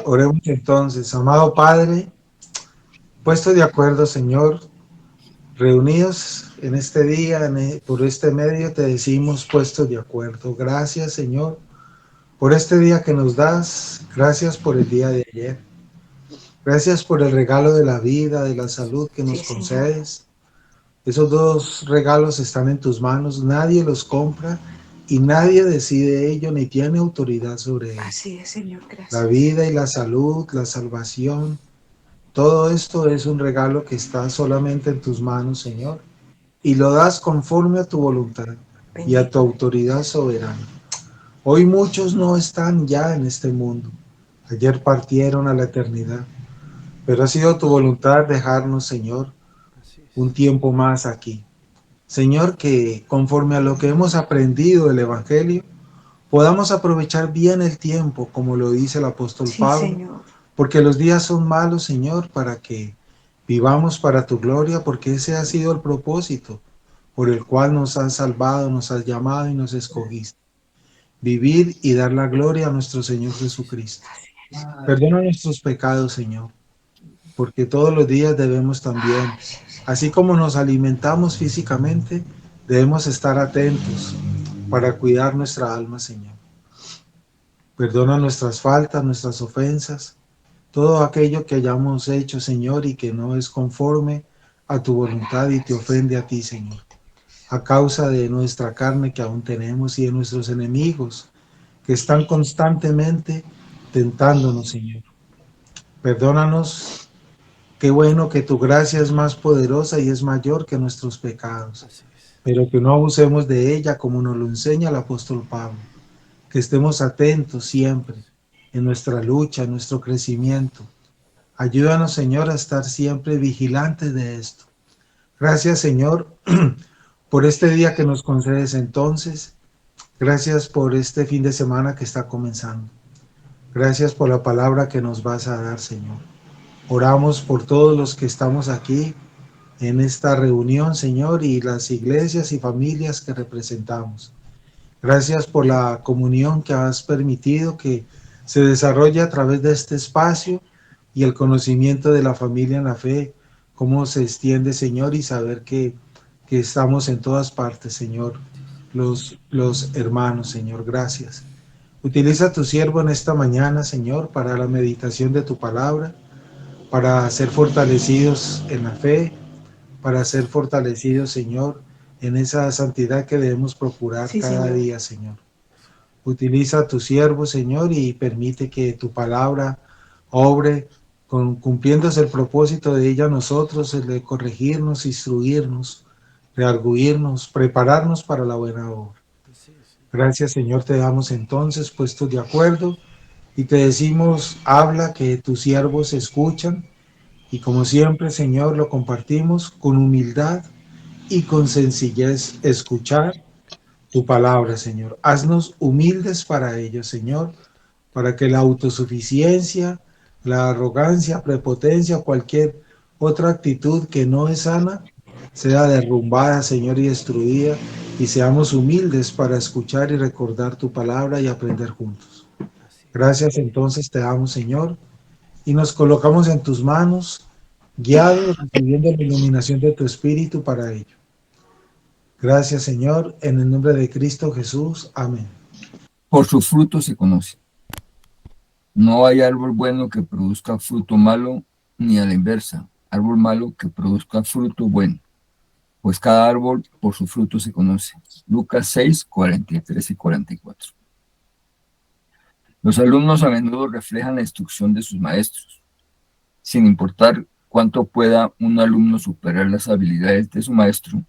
Oremos entonces, amado Padre, puesto de acuerdo, Señor, reunidos en este día, por este medio, te decimos puesto de acuerdo. Gracias, Señor, por este día que nos das. Gracias por el día de ayer. Gracias por el regalo de la vida, de la salud que nos Sí, Señor. concedes. Esos dos regalos están en tus manos. Nadie los compra y nadie decide ello ni tiene autoridad sobre ello. Así es, Señor. La Gracias. vida y la salud, la salvación, todo esto es un regalo que está solamente en tus manos, Señor, y lo das conforme a tu voluntad y a tu Bendito. autoridad soberana. Hoy muchos no están ya en este mundo. Ayer partieron a la eternidad, pero ha sido tu voluntad dejarnos, Señor, un tiempo más aquí. Señor, que conforme a lo que hemos aprendido del Evangelio, podamos aprovechar bien el tiempo, como lo dice el apóstol Sí, Pablo, Señor. porque los días son malos, Señor, para que vivamos para tu gloria, porque ese ha sido el propósito por el cual nos has salvado, nos has llamado y nos escogiste. Vivir y dar la gloria a nuestro Señor Jesucristo. Así es. Perdona nuestros pecados, Señor, porque todos los días debemos también, Ay, sí, así Señor. como nos alimentamos físicamente, debemos estar atentos para cuidar nuestra alma, Señor. Perdona nuestras faltas, nuestras ofensas, todo aquello que hayamos hecho, Señor, y que no es conforme a tu voluntad y te ofende a ti, Señor, a causa de nuestra carne que aún tenemos y de nuestros enemigos que están constantemente tentándonos, Señor. Perdónanos. Qué bueno que tu gracia es más poderosa y es mayor que nuestros pecados, pero que no abusemos de ella como nos lo enseña el apóstol Pablo, que estemos atentos siempre en nuestra lucha, en nuestro crecimiento. Ayúdanos, Señor, a estar siempre vigilantes de esto. Gracias, Señor, por este día que nos concedes entonces. Gracias por este fin de semana que está comenzando. Gracias por la palabra que nos vas a dar, Señor. Oramos por todos los que estamos aquí en esta reunión, Señor, y las iglesias y familias que representamos. Gracias por la comunión que has permitido que se desarrolle a través de este espacio y el conocimiento de la familia en la fe, cómo se extiende, Señor, y saber que estamos en todas partes, Señor, los hermanos, Señor. Gracias. Utiliza a tu siervo en esta mañana, Señor, para la meditación de tu palabra, para ser fortalecidos en la fe, para ser fortalecidos, Señor, en esa santidad que debemos procurar Sí, cada Señor. día, Señor. Utiliza a tu siervo, Señor, y permite que tu palabra obre cumpliéndose el propósito de ella a nosotros, el de corregirnos, instruirnos, rearguirnos, prepararnos para la buena obra. Gracias, Señor, te damos entonces puestos de acuerdo y te decimos, habla, que tus siervos escuchan, y como siempre, Señor, lo compartimos con humildad y con sencillez, escuchar tu palabra, Señor. Haznos humildes para ello, Señor, para que la autosuficiencia, la arrogancia, prepotencia o cualquier otra actitud que no es sana sea derrumbada, Señor, y destruida, y seamos humildes para escuchar y recordar tu palabra y aprender juntos. Gracias entonces te damos, Señor, y nos colocamos en tus manos, guiados, recibiendo la iluminación de tu Espíritu para ello. Gracias, Señor, en el nombre de Cristo Jesús. Amén. Por sus frutos se conoce. No hay árbol bueno que produzca fruto malo, ni a la inversa, árbol malo que produzca fruto bueno, pues cada árbol por su fruto se conoce. Lucas 6, 43 y 44. Los alumnos a menudo reflejan la instrucción de sus maestros, sin importar cuánto pueda un alumno superar las habilidades de su maestro,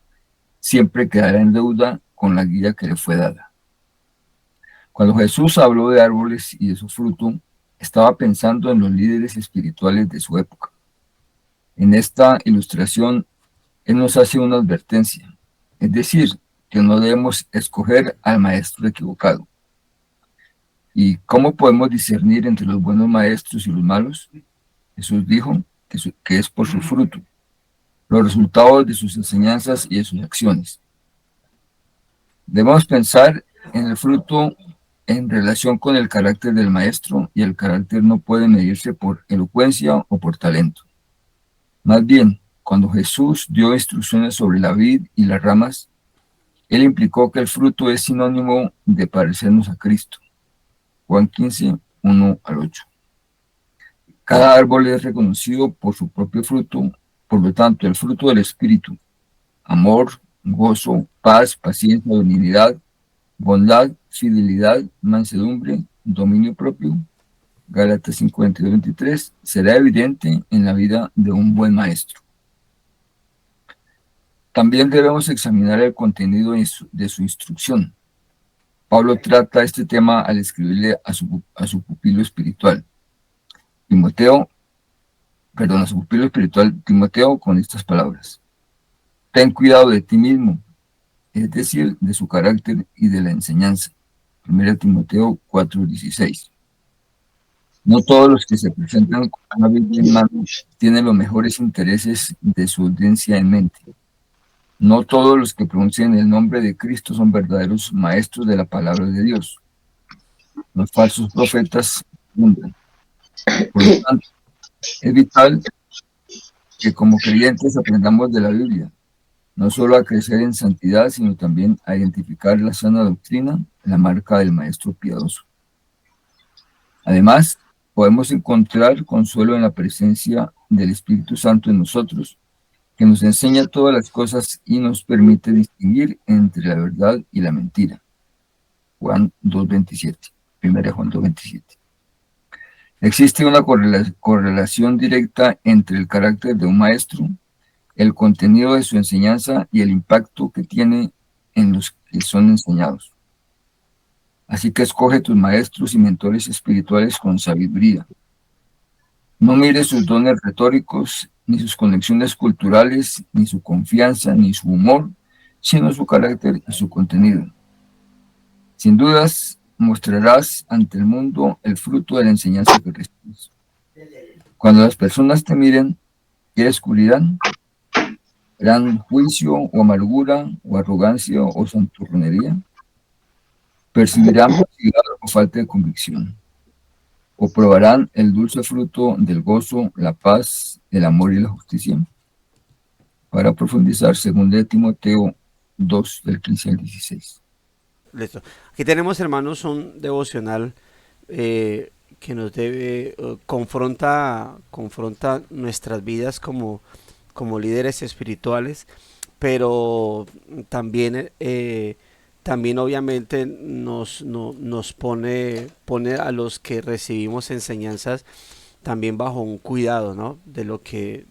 siempre quedará en deuda con la guía que le fue dada. Cuando Jesús habló de árboles y de su fruto, estaba pensando en los líderes espirituales de su época. En esta ilustración, Él nos hace una advertencia, es decir, que no debemos escoger al maestro equivocado. ¿Y cómo podemos discernir entre los buenos maestros y los malos? Jesús dijo que es por su fruto. los resultados de sus enseñanzas y de sus acciones. Debemos pensar en el fruto en relación con el carácter del maestro, y el carácter no puede medirse por elocuencia o por talento. Más bien, cuando Jesús dio instrucciones sobre la vid y las ramas, él implicó que el fruto es sinónimo de parecernos a Cristo. Juan 15, 1 al 8. Cada árbol es reconocido por su propio fruto, por lo tanto, el fruto del Espíritu, amor, gozo, paz, paciencia, benignidad, bondad, fidelidad, mansedumbre, dominio propio, Gálatas 5:22-23, será evidente en la vida de un buen maestro. También debemos examinar el contenido de su instrucción. Pablo trata este tema al escribirle a su pupilo espiritual, a su pupilo espiritual Timoteo, con estas palabras: ten cuidado de ti mismo, es decir, de su carácter y de la enseñanza. 1 Timoteo 4:16. No todos los que se presentan con una Biblia en mano tienen los mejores intereses de su audiencia en mente. No todos los que pronuncian el nombre de Cristo son verdaderos maestros de la palabra de Dios. Los falsos profetas abundan. Por lo tanto, es vital que como creyentes aprendamos de la Biblia, no solo a crecer en santidad, sino también a identificar la sana doctrina, la marca del maestro piadoso. Además, podemos encontrar consuelo en la presencia del Espíritu Santo en nosotros, que nos enseña todas las cosas y nos permite distinguir entre la verdad y la mentira. Juan 2:27, 1 Juan 2:27. Existe una correlación directa entre el carácter de un maestro, el contenido de su enseñanza y el impacto que tiene en los que son enseñados. Así que escoge tus maestros y mentores espirituales con sabiduría. No mires sus dones retóricos, ni sus conexiones culturales, ni su confianza, ni su humor, sino su carácter y su contenido. Sin dudas, mostrarás ante el mundo el fruto de la enseñanza que recibes. Cuando las personas te miren, ¿qué descubrirán? ¿Verán juicio o amargura o arrogancia o santurronería? ¿Percibirán pasividad o falta de convicción? ¿O probarán el dulce fruto del gozo, la paz, el amor y la justicia? Para profundizar, 2 Timoteo 2, del 15 al 16. Listo. Aquí tenemos, hermanos, un devocional que nos debe, confronta nuestras vidas como líderes espirituales, pero también, también obviamente nos pone a los que recibimos enseñanzas también bajo un cuidado, ¿no? De lo que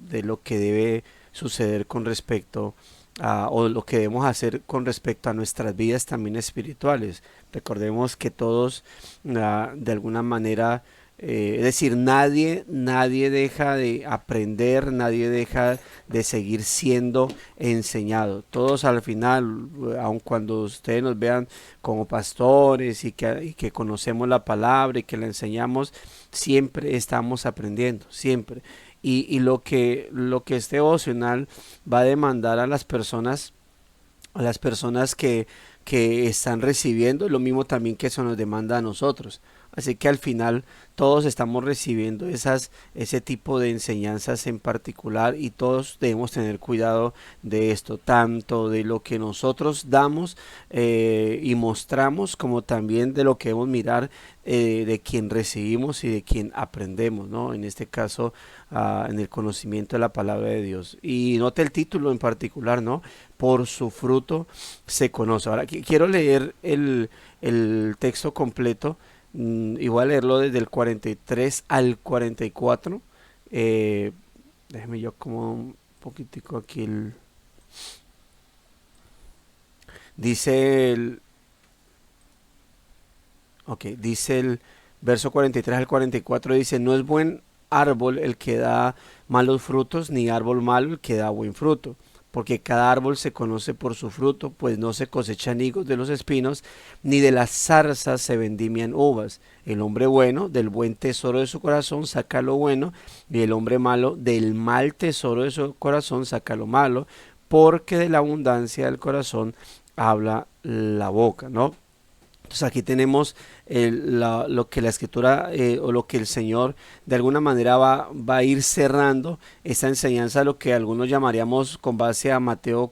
debe suceder con respecto o lo que debemos hacer con respecto a nuestras vidas también espirituales. Recordemos que todos, de alguna manera, es decir, nadie deja de aprender, nadie deja de seguir siendo enseñado. Todos al final, aun cuando ustedes nos vean como pastores y que conocemos la palabra y que la enseñamos, siempre estamos aprendiendo, siempre. Y lo que este devocional va a demandar a las personas que están recibiendo, lo mismo también que eso nos demanda a nosotros. Así que al final todos estamos recibiendo ese tipo de enseñanzas en particular, y todos debemos tener cuidado de esto, tanto de lo que nosotros damos y mostramos, como también de lo que debemos mirar de quien recibimos y de quien aprendemos, ¿no? En este caso, en el conocimiento de la palabra de Dios. Y note el título en particular, ¿no? Por su fruto se conoce. Ahora quiero leer el texto completo. Y voy a leerlo desde el 43 al 44. Déjeme yo como un poquitico aquí dice el verso 43 al 44, dice: no es buen árbol el que da malos frutos, ni árbol malo el que da buen fruto. porque cada árbol se conoce por su fruto, pues no se cosechan higos de los espinos, ni de las zarzas se vendimian uvas. El hombre bueno del buen tesoro de su corazón saca lo bueno, y el hombre malo del mal tesoro de su corazón saca lo malo, porque de la abundancia del corazón habla la boca, ¿no? Entonces aquí tenemos lo que la escritura o lo que el Señor de alguna manera va a ir cerrando esta enseñanza, lo que algunos llamaríamos con base a Mateo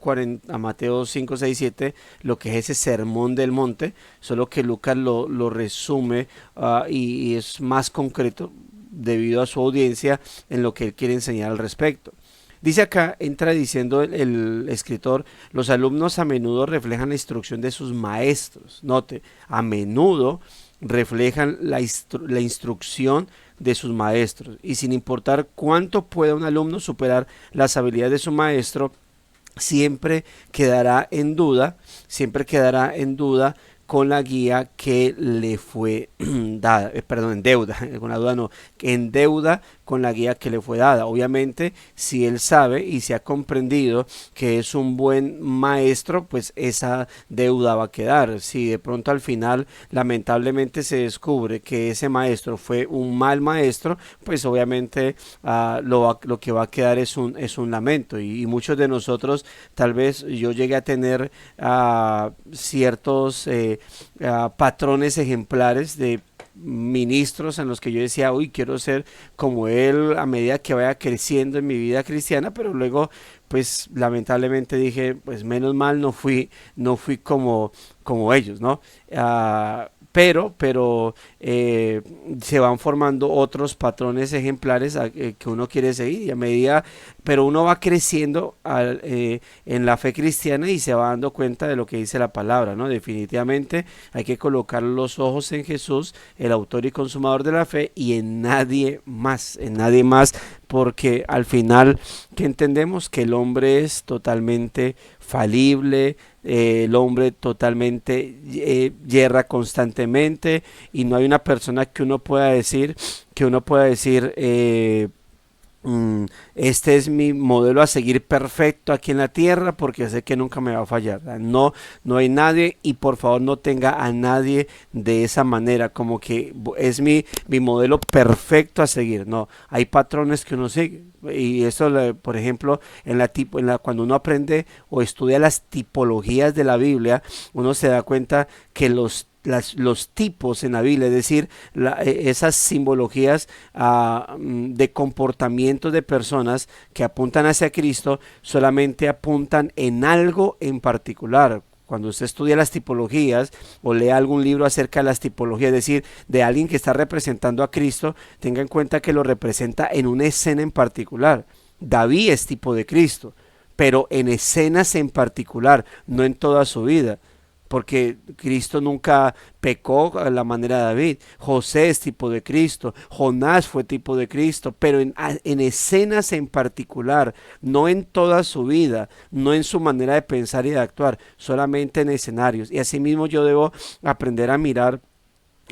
5, 6, 7, lo que es ese sermón del monte, solo que Lucas lo resume y es más concreto debido a su audiencia en lo que él quiere enseñar al respecto. Dice acá, entra diciendo el escritor, los alumnos a menudo reflejan la instrucción de sus maestros. Note, a menudo reflejan la instrucción de sus maestros. Y sin importar cuánto pueda un alumno superar las habilidades de su maestro, siempre quedará en duda con la guía que le fue dada, en deuda, con la duda no, en deuda con la guía que le fue dada. Obviamente, si él sabe y se ha comprendido que es un buen maestro, pues esa deuda va a quedar. Si de pronto al final lamentablemente se descubre que ese maestro fue un mal maestro, pues obviamente lo que va a quedar es un lamento. Y muchos de nosotros, tal vez yo llegué a tener ciertos patrones ejemplares de ministros en los que yo decía, uy, quiero ser como él a medida que vaya creciendo en mi vida cristiana, pero luego pues lamentablemente dije, pues menos mal no fui como ellos, ¿no? Pero se van formando otros patrones ejemplares que uno quiere seguir y a medida, pero uno va creciendo en la fe cristiana y se va dando cuenta de lo que dice la palabra, ¿no? Definitivamente hay que colocar los ojos en Jesús, el autor y consumador de la fe, y en nadie más, porque al final que entendemos que el hombre es totalmente falible, el hombre totalmente yerra constantemente y no hay una persona que uno pueda decir este es mi modelo a seguir perfecto aquí en la tierra porque sé que nunca me va a fallar. No, no hay nadie, y por favor no tenga a nadie de esa manera, como que es mi modelo perfecto a seguir. No, hay patrones que uno sigue. Y eso, por ejemplo, cuando uno aprende o estudia las tipologías de la Biblia, uno se da cuenta que los tipos en la Biblia, es decir, esas simbologías de comportamientos de personas que apuntan hacia Cristo, solamente apuntan en algo en particular. Cuando usted estudia las tipologías o lea algún libro acerca de las tipologías, es decir, de alguien que está representando a Cristo, tenga en cuenta que lo representa en una escena en particular. David es tipo de Cristo, pero en escenas en particular, no en toda su vida. Porque Cristo nunca pecó a la manera de David. José es tipo de Cristo, Jonás fue tipo de Cristo, pero en escenas en particular, no en toda su vida, no en su manera de pensar y de actuar, solamente en escenarios. Y asimismo yo debo aprender a mirar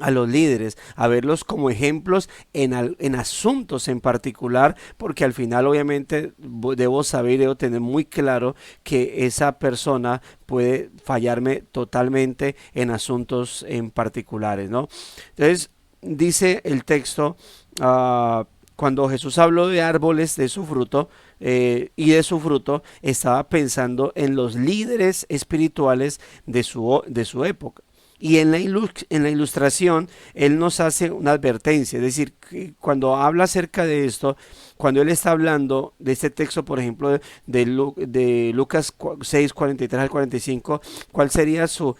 a los líderes, a verlos como ejemplos en asuntos en particular, porque al final obviamente debo tener muy claro que esa persona puede fallarme totalmente en asuntos en particulares, ¿no? Entonces dice el texto, cuando Jesús habló de árboles de su fruto y de su fruto, estaba pensando en los líderes espirituales de su época. Y en la ilustración, él nos hace una advertencia, es decir, que cuando habla acerca de esto, cuando él está hablando de este texto, por ejemplo, de Lucas 6, 43 al 45, ¿cuál sería su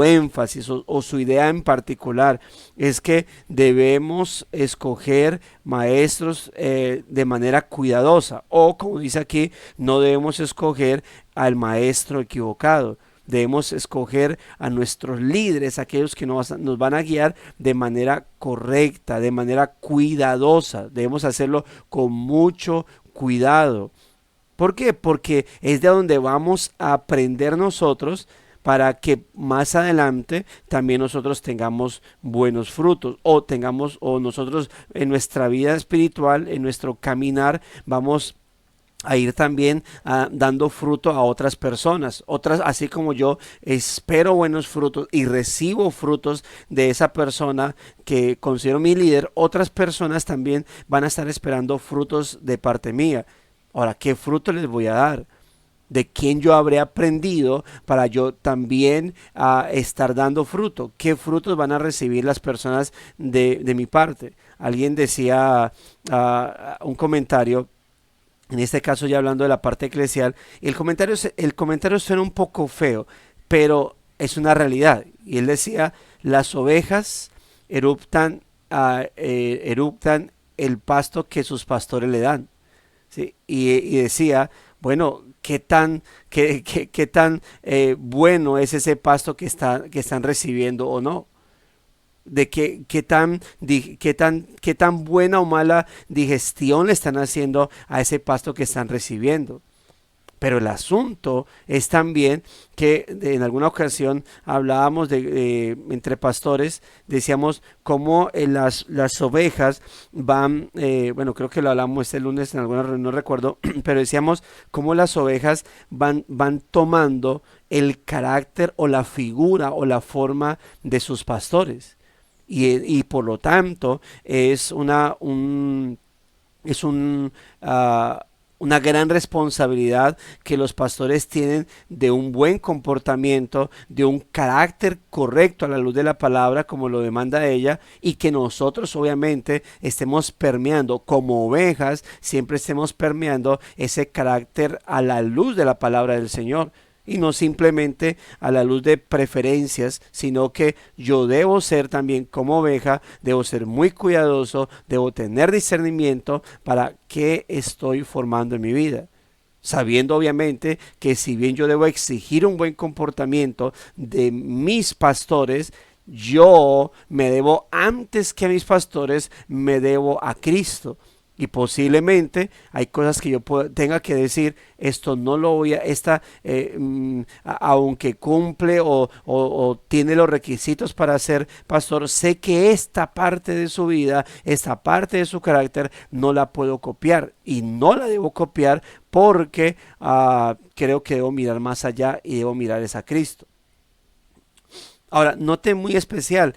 énfasis o su idea en particular? Es que debemos escoger maestros de manera cuidadosa, o como dice aquí, no debemos escoger al maestro equivocado. Debemos escoger a nuestros líderes, aquellos que nos van a guiar de manera correcta, de manera cuidadosa. Debemos hacerlo con mucho cuidado. ¿Por qué? Porque es de donde vamos a aprender nosotros para que más adelante también nosotros tengamos buenos frutos o nosotros en nuestra vida espiritual, en nuestro caminar, vamos a ir también dando fruto a otras personas, otras, así como yo espero buenos frutos y recibo frutos de esa persona que considero mi líder, otras personas también van a estar esperando frutos de parte mía. Ahora, ¿qué fruto les voy a dar? ¿De quién yo habré aprendido para yo también estar dando fruto? ¿Qué frutos van a recibir las personas de mi parte? Alguien decía un comentario, en este caso ya hablando de la parte eclesial, el comentario suena un poco feo, pero es una realidad. Y él decía, las ovejas eruptan el pasto que sus pastores le dan. ¿Sí? Y decía, bueno, qué tan bueno es ese pasto que están recibiendo o no, de qué tan buena o mala digestión le están haciendo a ese pasto que están recibiendo. Pero el asunto es también que en alguna ocasión hablábamos entre pastores, decíamos cómo las ovejas van, bueno, creo que lo hablamos este lunes en alguna reunión, no recuerdo, pero decíamos cómo las ovejas van tomando el carácter o la figura o la forma de sus pastores. Y por lo tanto es una gran responsabilidad que los pastores tienen de un buen comportamiento, de un carácter correcto a la luz de la palabra, como lo demanda ella, y que nosotros obviamente estemos permeando como ovejas, siempre estemos permeando ese carácter a la luz de la palabra del Señor. Y no simplemente a la luz de preferencias, sino que yo debo ser también como oveja, debo ser muy cuidadoso, debo tener discernimiento para qué estoy formando en mi vida. Sabiendo obviamente que si bien yo debo exigir un buen comportamiento de mis pastores, yo me debo, antes que a mis pastores, me debo a Cristo. Y posiblemente hay cosas que yo tenga que decir, esto no lo voy a, aunque cumple o tiene los requisitos para ser pastor, sé que esta parte de su vida, esta parte de su carácter, no la puedo copiar y no la debo copiar porque creo que debo mirar más allá y debo mirar es a Cristo. Ahora, note muy especial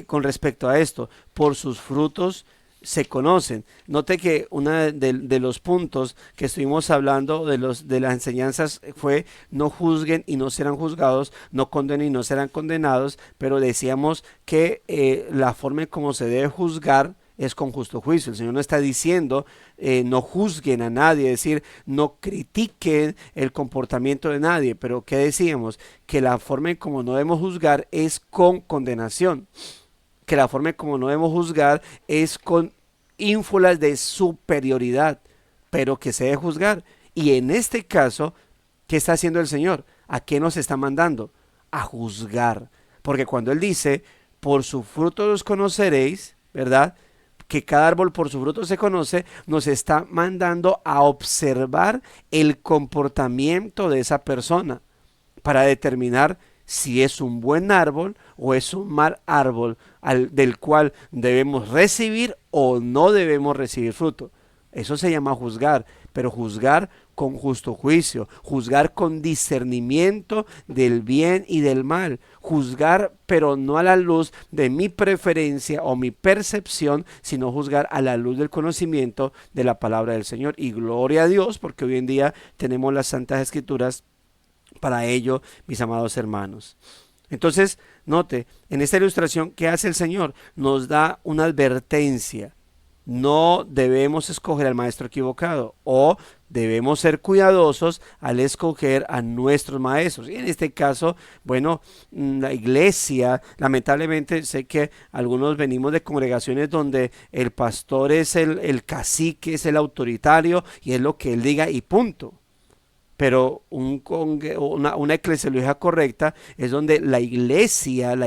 con respecto a esto, por sus frutos se conocen. Note que uno de los puntos que estuvimos hablando de las enseñanzas fue no juzguen y no serán juzgados, no condenen y no serán condenados, pero decíamos que la forma en cómo se debe juzgar es con justo juicio. El Señor no está diciendo no juzguen a nadie, es decir, no critiquen el comportamiento de nadie, pero ¿qué decíamos? Que la forma en cómo no debemos juzgar es con condenación, que la forma en como no debemos juzgar es con ínfulas de superioridad, pero que se debe juzgar. Y en este caso, ¿qué está haciendo el Señor? ¿A qué nos está mandando? A juzgar. Porque cuando Él dice, por su fruto los conoceréis, ¿verdad? Que cada árbol por su fruto se conoce, nos está mandando a observar el comportamiento de esa persona para determinar si es un buen árbol o es un mal árbol del cual debemos recibir o no debemos recibir fruto. Eso se llama juzgar, pero juzgar con justo juicio, juzgar con discernimiento del bien y del mal, juzgar pero no a la luz de mi preferencia o mi percepción, sino juzgar a la luz del conocimiento de la palabra del Señor. Y gloria a Dios, porque hoy en día tenemos las Santas Escrituras para ello, mis amados hermanos. Entonces, note, en esta ilustración, ¿qué hace el Señor? Nos da una advertencia. No debemos escoger al maestro equivocado o debemos ser cuidadosos al escoger a nuestros maestros. Y en este caso, bueno, la iglesia, lamentablemente sé que algunos venimos de congregaciones donde el pastor es el cacique, es el autoritario y es lo que él diga y punto. Pero una eclesiología correcta es donde la iglesia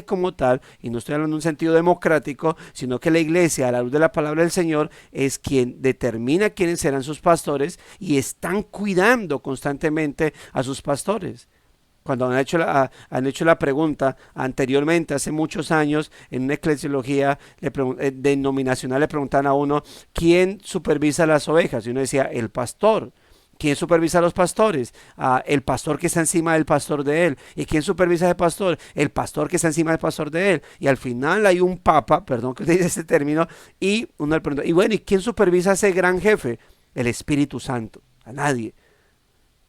como tal, y no estoy hablando en un sentido democrático, sino que la iglesia a la luz de la palabra del Señor es quien determina quiénes serán sus pastores y están cuidando constantemente a sus pastores. Cuando han hecho la pregunta anteriormente, hace muchos años, en una eclesiología denominacional le preguntaban a uno, ¿quién supervisa las ovejas? Y uno decía, el pastor. ¿Quién supervisa a los pastores? El pastor que está encima del pastor de él. ¿Y quién supervisa al pastor? El pastor que está encima del pastor de él. Y al final hay un papa, perdón que utilice este término, y uno le pregunta, y bueno, ¿y quién supervisa a ese gran jefe? El Espíritu Santo. A nadie.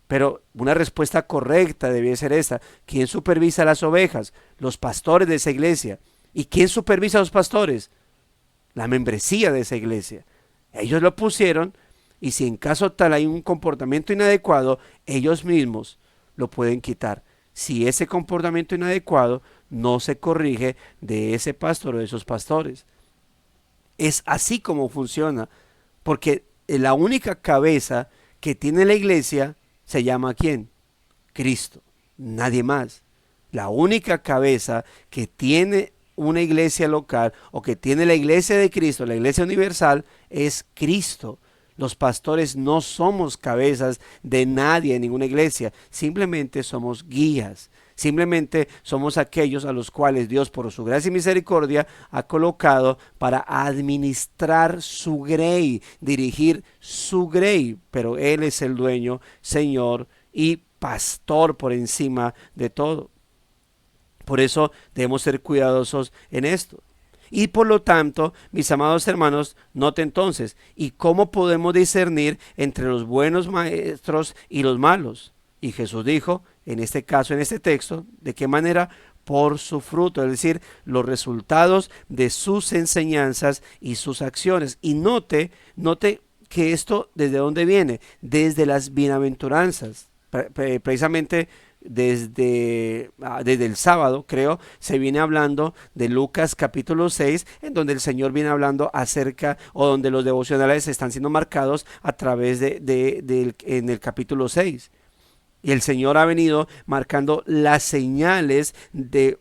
Pero una respuesta correcta debe ser esta. ¿Quién supervisa a las ovejas? Los pastores de esa iglesia. ¿Y quién supervisa a los pastores? La membresía de esa iglesia. Ellos lo pusieron, y si en caso tal hay un comportamiento inadecuado, ellos mismos lo pueden quitar. Si ese comportamiento inadecuado no se corrige de ese pastor o de esos pastores. Es así como funciona, porque la única cabeza que tiene la iglesia se llama ¿quién? Cristo, nadie más. La única cabeza que tiene una iglesia local o que tiene la iglesia de Cristo, la iglesia universal, es Cristo. Los pastores no somos cabezas de nadie en ninguna iglesia, simplemente somos guías. Simplemente somos aquellos a los cuales Dios, por su gracia y misericordia, ha colocado para administrar su grey, dirigir su grey. Pero Él es el dueño, Señor y pastor por encima de todo. Por eso debemos ser cuidadosos en esto. Y por lo tanto, mis amados hermanos, note entonces, ¿y cómo podemos discernir entre los buenos maestros y los malos? Y Jesús dijo, en este caso, en este texto, ¿de qué manera? Por su fruto, es decir, los resultados de sus enseñanzas y sus acciones. Y note que esto, ¿desde dónde viene? Desde las bienaventuranzas. Precisamente desde el sábado, creo, se viene hablando de Lucas capítulo 6, en donde el Señor viene hablando acerca, o donde los devocionales están siendo marcados a través en el capítulo 6. Y el Señor ha venido marcando las señales de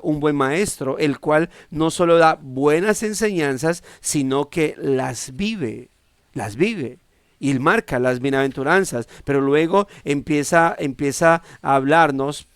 un buen maestro, el cual no solo da buenas enseñanzas, sino que las vive. Y marca las bienaventuranzas, pero luego empieza a hablarnos,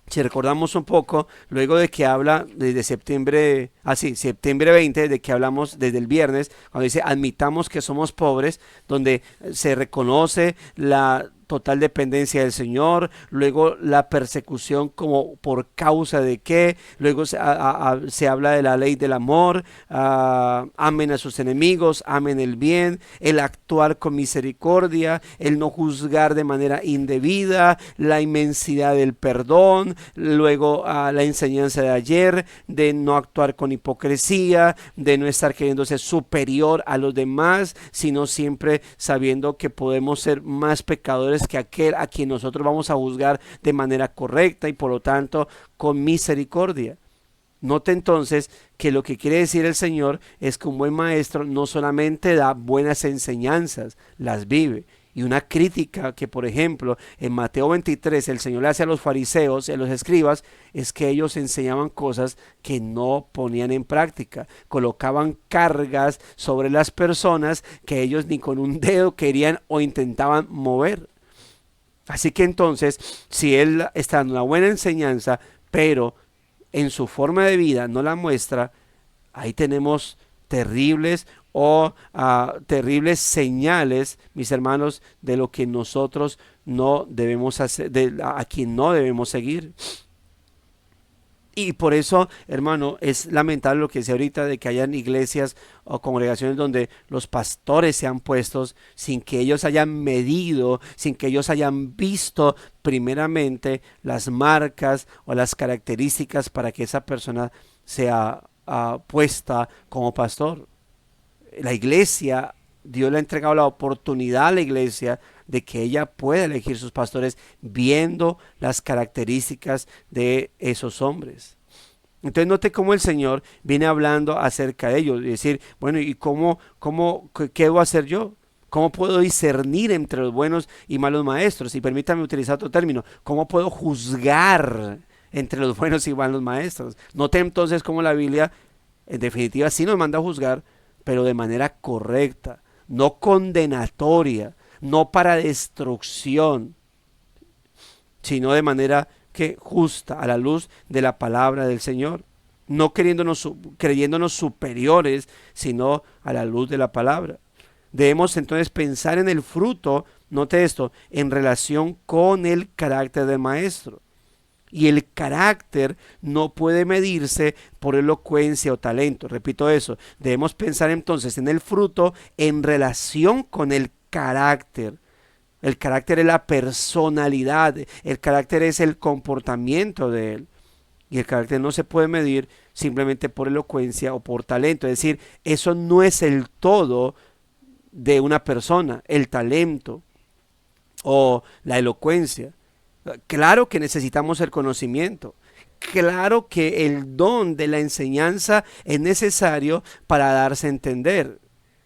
si recordamos un poco, luego de que habla desde septiembre 20, de que hablamos desde el viernes, cuando dice admitamos que somos pobres, donde se reconoce la total dependencia del Señor, luego la persecución como por causa de qué, luego se habla de la ley del amor, amen a sus enemigos, amen el bien, el actuar con misericordia, el no juzgar de manera indebida, la inmensidad del perdón, luego la enseñanza de ayer, de no actuar con hipocresía, de no estar queriéndose superior a los demás, sino siempre sabiendo que podemos ser más pecadores que aquel a quien nosotros vamos a juzgar de manera correcta y por lo tanto con misericordia. Note entonces que lo que quiere decir el Señor es que un buen maestro no solamente da buenas enseñanzas, las vive. Y una crítica que, por ejemplo, en Mateo 23 el Señor le hace a los fariseos y a los escribas es que ellos enseñaban cosas que no ponían en práctica. Colocaban cargas sobre las personas que ellos ni con un dedo querían o intentaban mover. Así que entonces, si él está en una buena enseñanza, pero en su forma de vida no la muestra, ahí tenemos terribles terribles señales, mis hermanos, de lo que nosotros no debemos hacer, a quien no debemos seguir. Y por eso, hermano, es lamentable lo que decía ahorita de que hayan iglesias o congregaciones donde los pastores sean puestos sin que ellos hayan medido, sin que ellos hayan visto primeramente las marcas o las características para que esa persona sea puesta como pastor. La iglesia, Dios le ha entregado la oportunidad a la iglesia de que ella pueda elegir sus pastores viendo las características de esos hombres. Entonces note cómo el Señor viene hablando acerca de ellos y decir, bueno, ¿y qué debo hacer yo? ¿Cómo puedo discernir entre los buenos y malos maestros? Y permítame utilizar otro término, ¿cómo puedo juzgar entre los buenos y malos maestros? Note entonces cómo la Biblia, en definitiva, sí nos manda a juzgar, pero de manera correcta, no condenatoria, no para destrucción, sino de manera que justa, a la luz de la palabra del Señor, no creyéndonos superiores, sino a la luz de la palabra. Debemos entonces pensar en el fruto, note esto, en relación con el carácter del maestro. Y el carácter no puede medirse por elocuencia o talento. Repito eso. Debemos pensar entonces en el fruto en relación con el carácter. El carácter es la personalidad. El carácter es el comportamiento de él. Y el carácter no se puede medir simplemente por elocuencia o por talento. Es decir, eso no es el todo de una persona, el talento o la elocuencia. Claro que necesitamos el conocimiento. Claro que el don de la enseñanza es necesario para darse a entender.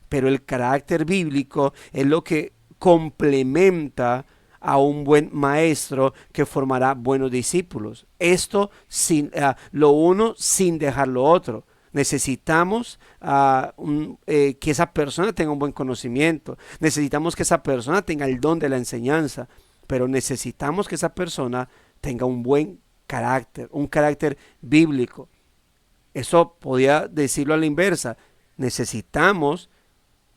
Pero el carácter bíblico es lo que complementa a un buen maestro que formará buenos discípulos. Esto sin lo uno sin dejar lo otro. Necesitamos que esa persona tenga un buen conocimiento. Necesitamos que esa persona tenga el don de la enseñanza. Pero necesitamos que esa persona tenga un buen carácter, un carácter bíblico. Eso podía decirlo a la inversa. Necesitamos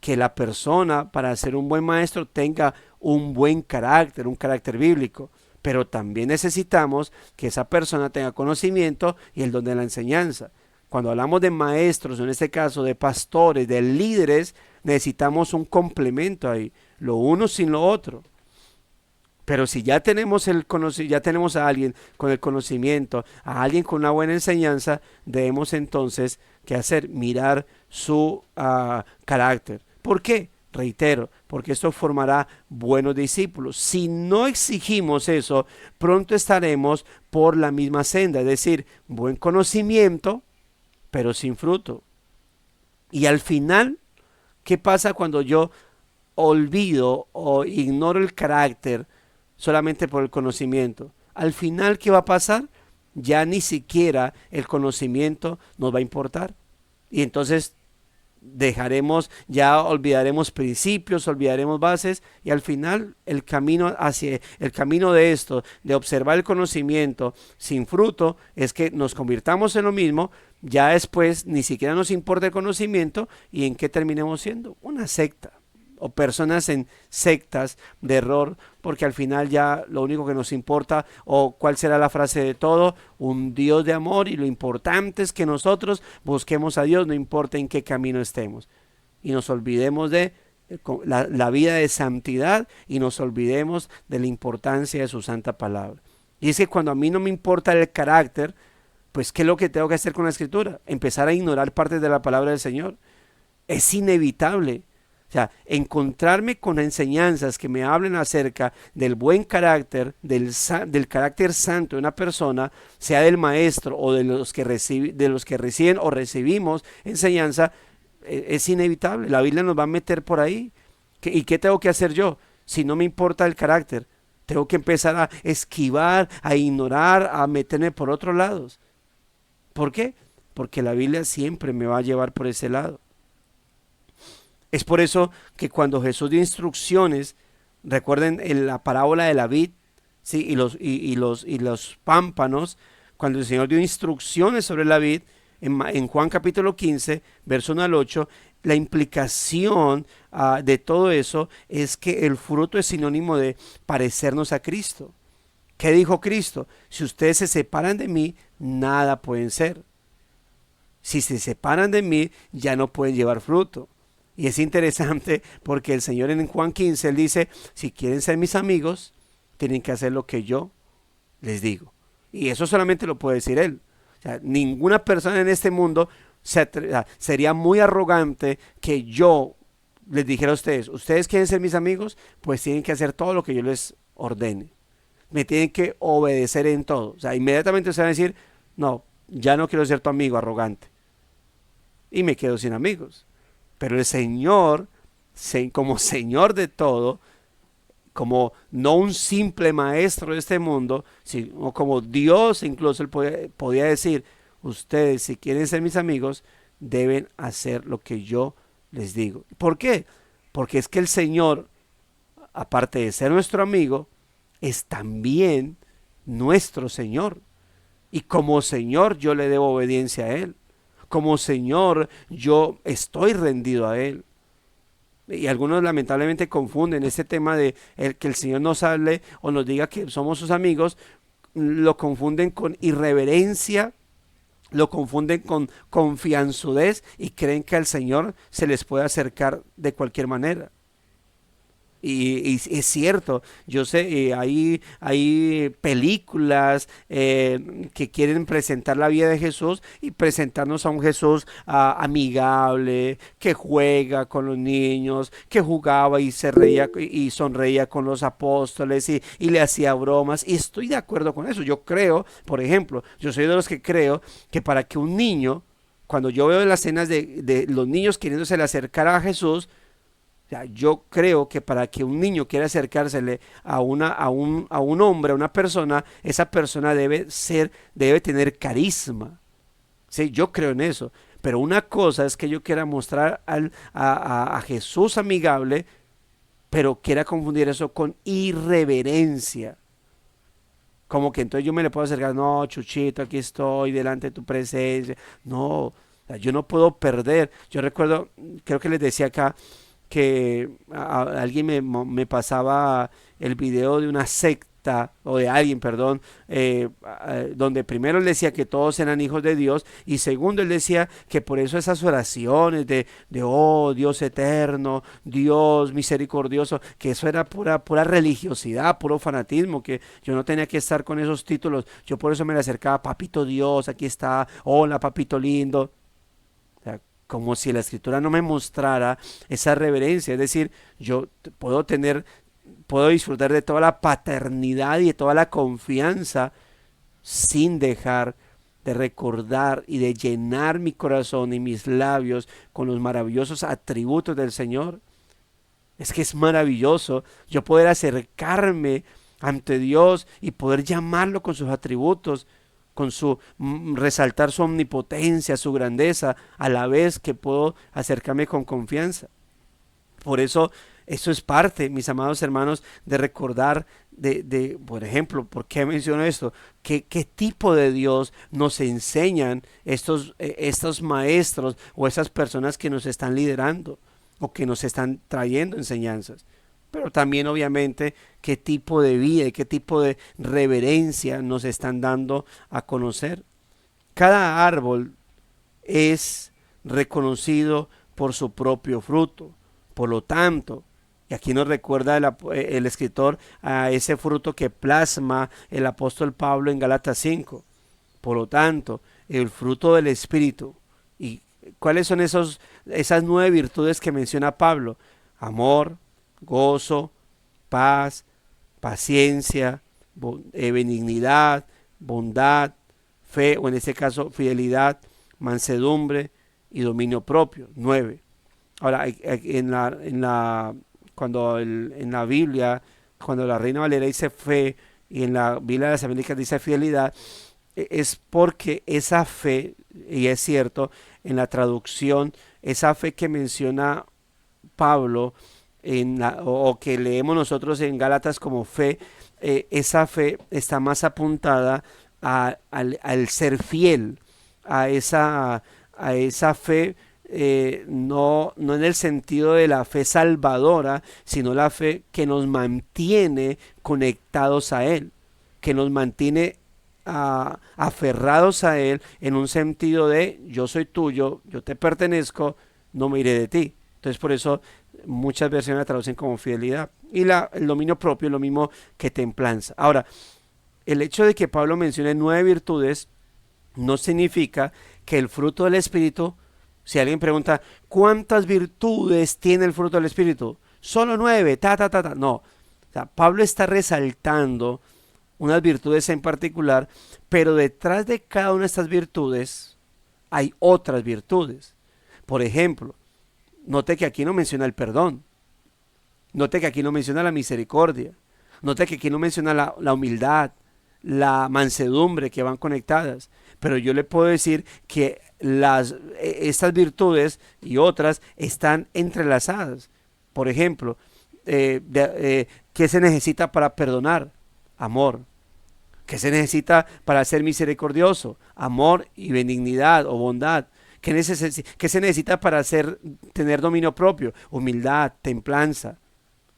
que la persona, para ser un buen maestro, tenga un buen carácter, un carácter bíblico. Pero también necesitamos que esa persona tenga conocimiento y el don de la enseñanza. Cuando hablamos de maestros, en este caso de pastores, de líderes, necesitamos un complemento ahí, lo uno sin lo otro. Pero si ya tenemos ya tenemos a alguien con el conocimiento, a alguien con una buena enseñanza, debemos entonces, ¿qué hacer? Mirar su carácter. ¿Por qué? Reitero, porque esto formará buenos discípulos. Si no exigimos eso, pronto estaremos por la misma senda, es decir, buen conocimiento, pero sin fruto. Y al final, ¿qué pasa cuando yo olvido o ignoro el carácter solamente por el conocimiento? Al final, ¿qué va a pasar? Ya ni siquiera el conocimiento nos va a importar. Y entonces olvidaremos principios, olvidaremos bases, y al final el camino de esto, de observar el conocimiento sin fruto, es que nos convirtamos en lo mismo. Ya después ni siquiera nos importa el conocimiento, y en qué terminemos siendo una secta o personas en sectas de error, porque al final ya lo único que nos importa, o cuál será la frase de todo, un Dios de amor, y lo importante es que nosotros busquemos a Dios, no importa en qué camino estemos, y nos olvidemos de la vida de santidad, y nos olvidemos de la importancia de su santa palabra. Y es que cuando a mí no me importa el carácter, pues ¿qué es lo que tengo que hacer con la escritura? Empezar a ignorar partes de la palabra del Señor. Es inevitable. O sea, encontrarme con enseñanzas que me hablen acerca del buen carácter, del carácter santo de una persona, sea del maestro o de los que reciben o recibimos enseñanza, es inevitable. La Biblia nos va a meter por ahí. ¿Y qué tengo que hacer yo? Si no me importa el carácter, tengo que empezar a esquivar, a ignorar, a meterme por otros lados. ¿Por qué? Porque la Biblia siempre me va a llevar por ese lado. Es por eso que cuando Jesús dio instrucciones, recuerden en la parábola de la vid, ¿sí? y los pámpanos, cuando el Señor dio instrucciones sobre la vid, en Juan capítulo 15, verso 1 al 8, la implicación de todo eso es que el fruto es sinónimo de parecernos a Cristo. ¿Qué dijo Cristo? Si ustedes se separan de mí, nada pueden ser. Si se separan de mí, ya no pueden llevar fruto. Y es interesante porque el Señor en Juan 15, Él dice, si quieren ser mis amigos, tienen que hacer lo que yo les digo. Y eso solamente lo puede decir Él. O sea, ninguna persona en este mundo sería muy arrogante que yo les dijera a ustedes quieren ser mis amigos, pues tienen que hacer todo lo que yo les ordene. Me tienen que obedecer en todo. O sea, inmediatamente se van a decir, no, ya no quiero ser tu amigo arrogante. Y me quedo sin amigos. Pero el Señor, como Señor de todo, como no un simple maestro de este mundo, sino como Dios, incluso Él podía decir, ustedes si quieren ser mis amigos, deben hacer lo que yo les digo. ¿Por qué? Porque es que el Señor, aparte de ser nuestro amigo, es también nuestro Señor. Y como Señor yo le debo obediencia a Él. Como Señor yo estoy rendido a Él. Y algunos lamentablemente confunden este tema de que el Señor nos hable o nos diga que somos sus amigos, lo confunden con irreverencia, lo confunden con confianzudez y creen que al Señor se les puede acercar de cualquier manera. Y es cierto, yo sé, hay películas que quieren presentar la vida de Jesús y presentarnos a un Jesús amigable, que juega con los niños, que jugaba y se reía y sonreía con los apóstoles y le hacía bromas. Y estoy de acuerdo con eso. Yo creo, por ejemplo, yo soy de los que creo que para que un niño, cuando yo veo las escenas de los niños queriéndose acercar a Jesús, yo creo que para que un niño quiera acercársele a un hombre, a una persona, esa persona debe tener carisma. Sí, yo creo en eso. Pero una cosa es que yo quiera mostrar a Jesús amigable, pero quiera confundir eso con irreverencia. Como que entonces yo me le puedo acercar, no, Chuchito, aquí estoy delante de tu presencia. No, yo no puedo perder. Yo recuerdo, creo que les decía acá, que alguien me pasaba el video de una secta, o de alguien, perdón, donde primero él decía que todos eran hijos de Dios, y segundo él decía que por eso esas oraciones oh Dios eterno, Dios misericordioso, que eso era pura religiosidad, puro fanatismo, que yo no tenía que estar con esos títulos. Yo por eso me le acercaba, papito Dios, aquí está, hola papito lindo. Como si la escritura no me mostrara esa reverencia, es decir, yo puedo disfrutar de toda la paternidad y de toda la confianza sin dejar de recordar y de llenar mi corazón y mis labios con los maravillosos atributos del Señor. Es que es maravilloso yo poder acercarme ante Dios y poder llamarlo con sus atributos, con su resaltar su omnipotencia, su grandeza, a la vez que puedo acercarme con confianza. Por eso es parte, mis amados hermanos, de recordar por ejemplo, ¿por qué menciono esto? ¿Qué tipo de Dios nos enseñan estos maestros o esas personas que nos están liderando o que nos están trayendo enseñanzas? Pero también obviamente qué tipo de vida y qué tipo de reverencia nos están dando a conocer. Cada árbol es reconocido por su propio fruto. Por lo tanto, y aquí nos recuerda el escritor a ese fruto que plasma el apóstol Pablo en Gálatas 5. Por lo tanto, el fruto del Espíritu. ¿Y cuáles son esas 9 virtudes que menciona Pablo? Amor, gozo, paz, paciencia, benignidad, bondad, fe, o en este caso fidelidad, mansedumbre y dominio propio. 9. Ahora, en la Biblia, cuando la Reina Valera dice fe y en la Biblia de las Américas dice fidelidad, es porque esa fe, y es cierto, en la traducción, esa fe que menciona Pablo, o que leemos nosotros en Gálatas como fe, esa fe está más apuntada al ser fiel, a esa fe, no en el sentido de la fe salvadora, sino la fe que nos mantiene conectados a Él, que nos mantiene aferrados a Él en un sentido de yo soy tuyo, yo te pertenezco, no me iré de ti. Entonces por eso muchas versiones la traducen como fidelidad. Y el dominio propio es lo mismo que templanza. Ahora, el hecho de que Pablo mencione 9 virtudes no significa que el fruto del Espíritu, si alguien pregunta, ¿cuántas virtudes tiene el fruto del Espíritu? Solo 9, no. O sea, Pablo está resaltando unas virtudes en particular, pero detrás de cada una de estas virtudes hay otras virtudes. Por ejemplo, note que aquí no menciona el perdón, note que aquí no menciona la misericordia, note que aquí no menciona la humildad, la mansedumbre, que van conectadas. Pero yo le puedo decir que estas virtudes y otras están entrelazadas. Por ejemplo, ¿qué se necesita para perdonar? Amor. ¿Qué se necesita para ser misericordioso? Amor y benignidad o bondad. ¿Qué se necesita para tener dominio propio? Humildad, templanza.